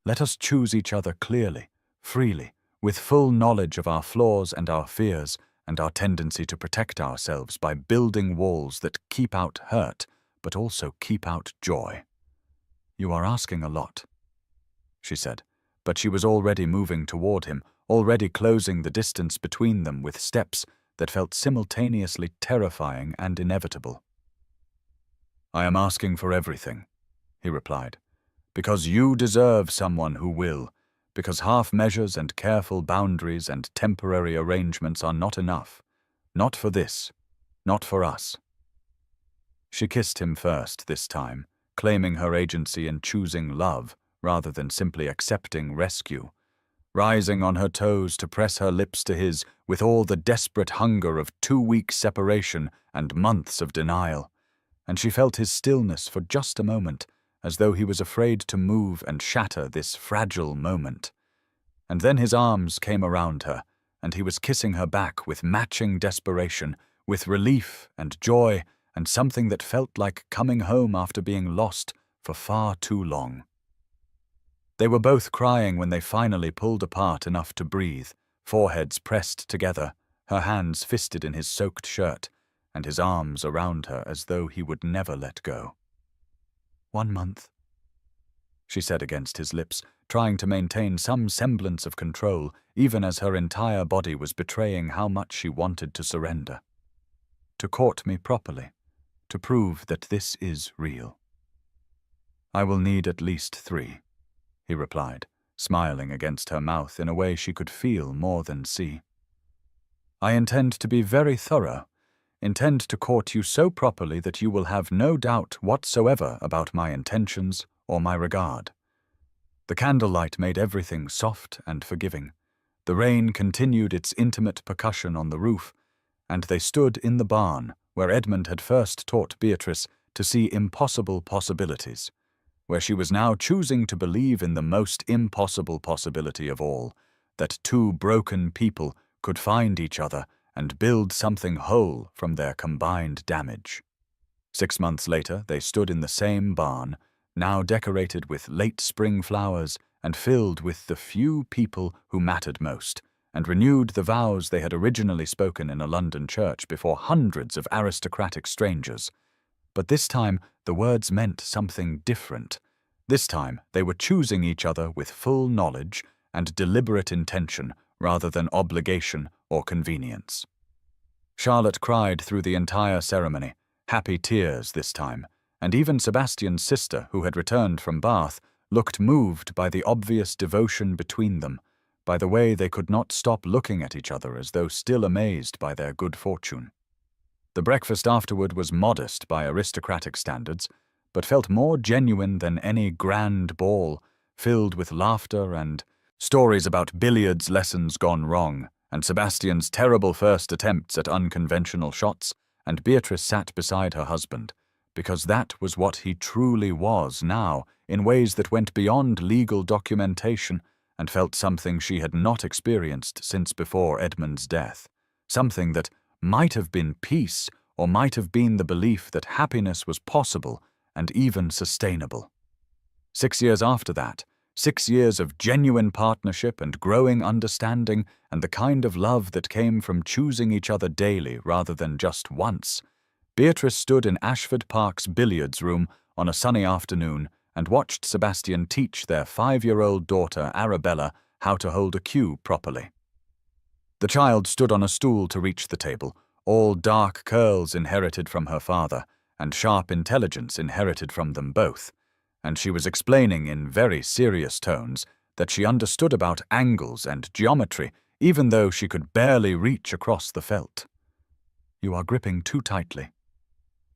Let us choose each other clearly, freely, with full knowledge of our flaws and our fears and our tendency to protect ourselves by building walls that keep out hurt, but also keep out joy. You are asking a lot, she said, but she was already moving toward him, already closing the distance between them with steps that felt simultaneously terrifying and inevitable. I am asking for everything, he replied, because you deserve someone who will, because half measures and careful boundaries and temporary arrangements are not enough. Not for this, not for us. She kissed him first this time, claiming her agency in choosing love rather than simply accepting rescue, rising on her toes to press her lips to his with all the desperate hunger of 2 weeks separation and months of denial. And she felt his stillness for just a moment, as though he was afraid to move and shatter this fragile moment. And then his arms came around her, and he was kissing her back with matching desperation, with relief and joy and something that felt like coming home after being lost for far too long. They were both crying when they finally pulled apart enough to breathe, foreheads pressed together, her hands fisted in his soaked shirt, and his arms around her as though he would never let go. 1 month, she said against his lips, trying to maintain some semblance of control, even as her entire body was betraying how much she wanted to surrender. To court me properly, to prove that this is real. I will need at least 3, he replied, smiling against her mouth in a way she could feel more than see. I intend to be very thorough, intend to court you so properly that you will have no doubt whatsoever about my intentions or my regard. The candlelight made everything soft and forgiving. The rain continued its intimate percussion on the roof, and they stood in the barn where Edmund had first taught Beatrice to see impossible possibilities, where she was now choosing to believe in the most impossible possibility of all, that 2 broken people could find each other and build something whole from their combined damage. 6 months later, they stood in the same barn, now decorated with late spring flowers and filled with the few people who mattered most, and renewed the vows they had originally spoken in a London church before hundreds of aristocratic strangers. But this time the words meant something different. This time they were choosing each other with full knowledge and deliberate intention rather than obligation or convenience. Charlotte cried through the entire ceremony, happy tears this time, and even Sebastian's sister, who had returned from Bath, looked moved by the obvious devotion between them, by the way they could not stop looking at each other as though still amazed by their good fortune. The breakfast afterward was modest by aristocratic standards, but felt more genuine than any grand ball, filled with laughter and stories about billiards lessons gone wrong, and Sebastian's terrible first attempts at unconventional shots, and Beatrice sat beside her husband, because that was what he truly was now, in ways that went beyond legal documentation, and felt something she had not experienced since before Edmund's death, something that might have been peace, or might have been the belief that happiness was possible and even sustainable. 6 years after that, 6 years of genuine partnership and growing understanding and the kind of love that came from choosing each other daily rather than just once, Beatrice stood in Ashford Park's billiards room on a sunny afternoon and watched Sebastian teach their 5-year-old daughter Arabella how to hold a cue properly. The child stood on a stool to reach the table, all dark curls inherited from her father, and sharp intelligence inherited from them both, and she was explaining in very serious tones that she understood about angles and geometry, even though she could barely reach across the felt. "You are gripping too tightly,"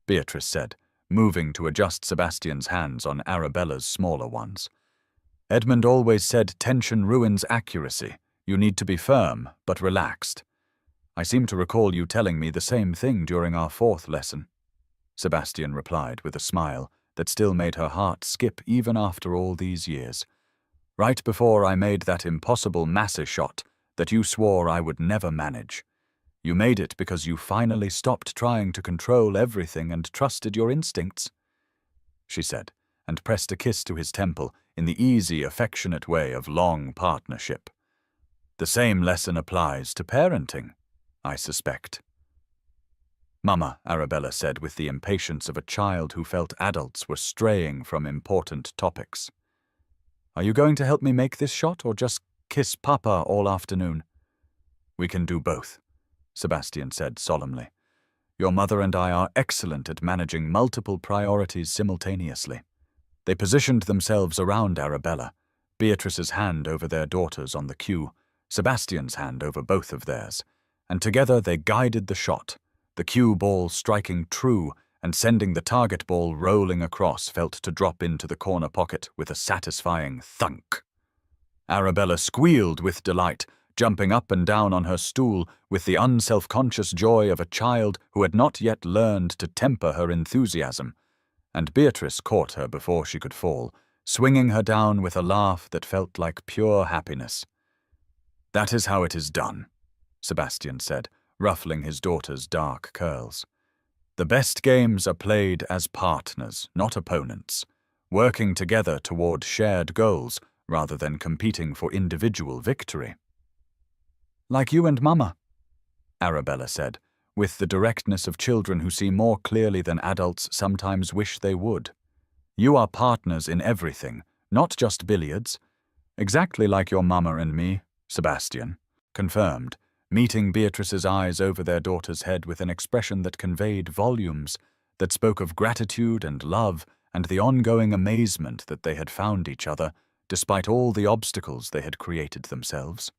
Beatrice said, moving to adjust Sebastian's hands on Arabella's smaller ones. "Edmund always said tension ruins accuracy. You need to be firm, but relaxed. I seem to recall you telling me the same thing during our 4th lesson," Sebastian replied with a smile that still made her heart skip even after all these years. "Right before I made that impossible masse shot that you swore I would never manage. You made it because you finally stopped trying to control everything and trusted your instincts," she said, and pressed a kiss to his temple in the easy, affectionate way of long partnership. "The same lesson applies to parenting, I suspect." "Mama," Arabella said with the impatience of a child who felt adults were straying from important topics. "Are you going to help me make this shot or just kiss Papa all afternoon?" "We can do both," Sebastian said solemnly. "Your mother and I are excellent at managing multiple priorities simultaneously." They positioned themselves around Arabella, Beatrice's hand over their daughters on the cue, Sebastian's hand over both of theirs, and together they guided the shot, the cue ball striking true and sending the target ball rolling across felt to drop into the corner pocket with a satisfying thunk. Arabella squealed with delight, jumping up and down on her stool with the unself-conscious joy of a child who had not yet learned to temper her enthusiasm, and Beatrice caught her before she could fall, swinging her down with a laugh that felt like pure happiness. "That is how it is done," Sebastian said, ruffling his daughter's dark curls. "The best games are played as partners, not opponents, working together toward shared goals rather than competing for individual victory." "Like you and Mama," Arabella said, with the directness of children who see more clearly than adults sometimes wish they would. "You are partners in everything, not just billiards. Exactly like your Mama and me," Sebastian confirmed, meeting Beatrice's eyes over their daughter's head with an expression that conveyed volumes, that spoke of gratitude and love and the ongoing amazement that they had found each other, despite all the obstacles they had created themselves.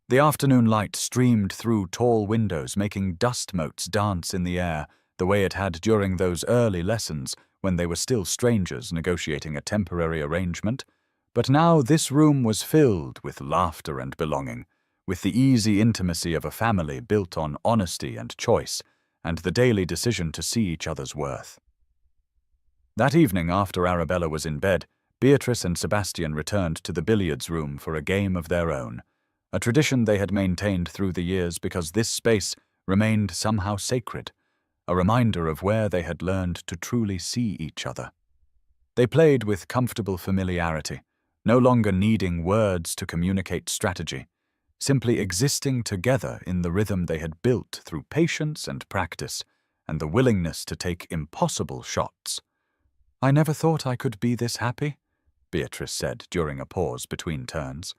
The afternoon light streamed through tall windows, making dust motes dance in the air, the way it had during those early lessons when they were still strangers negotiating a temporary arrangement. But now this room was filled with laughter and belonging, with the easy intimacy of a family built on honesty and choice, and the daily decision to see each other's worth. That evening, after Arabella was in bed, Beatrice and Sebastian returned to the billiards room for a game of their own, a tradition they had maintained through the years because this space remained somehow sacred, a reminder of where they had learned to truly see each other. They played with comfortable familiarity, no longer needing words to communicate strategy, simply existing together in the rhythm they had built through patience and practice, and the willingness to take impossible shots. "I never thought I could be this happy," Beatrice said during a pause between turns.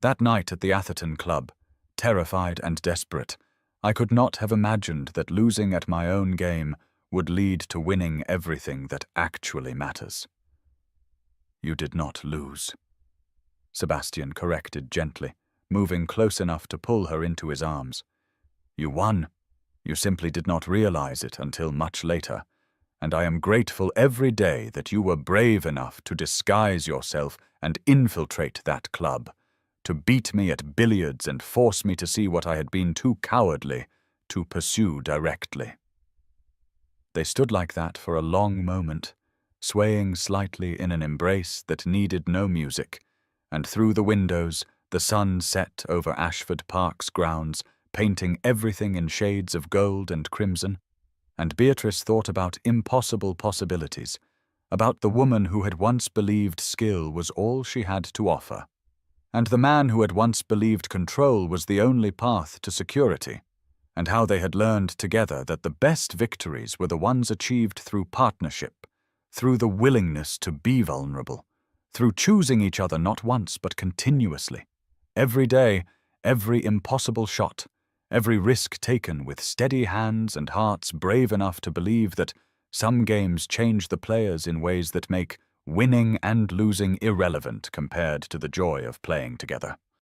That night at the Atherton Club, terrified and desperate, I could not have imagined that losing at my own game would lead to winning everything that actually matters. "You did not lose," Sebastian corrected gently, moving close enough to pull her into his arms. "You won. You simply did not realize it until much later, and I am grateful every day that you were brave enough to disguise yourself and infiltrate that club, to beat me at billiards and force me to see what I had been too cowardly to pursue directly." They stood like that for a long moment, swaying slightly in an embrace that needed no music, and through the windows the sun set over Ashford Park's grounds, painting everything in shades of gold and crimson, and Beatrice thought about impossible possibilities, about the woman who had once believed skill was all she had to offer, and the man who had once believed control was the only path to security, and how they had learned together that the best victories were the ones achieved through partnership, through the willingness to be vulnerable, through choosing each other not once but continuously, every day, every impossible shot, every risk taken with steady hands and hearts brave enough to believe that some games change the players in ways that make winning and losing irrelevant compared to the joy of playing together.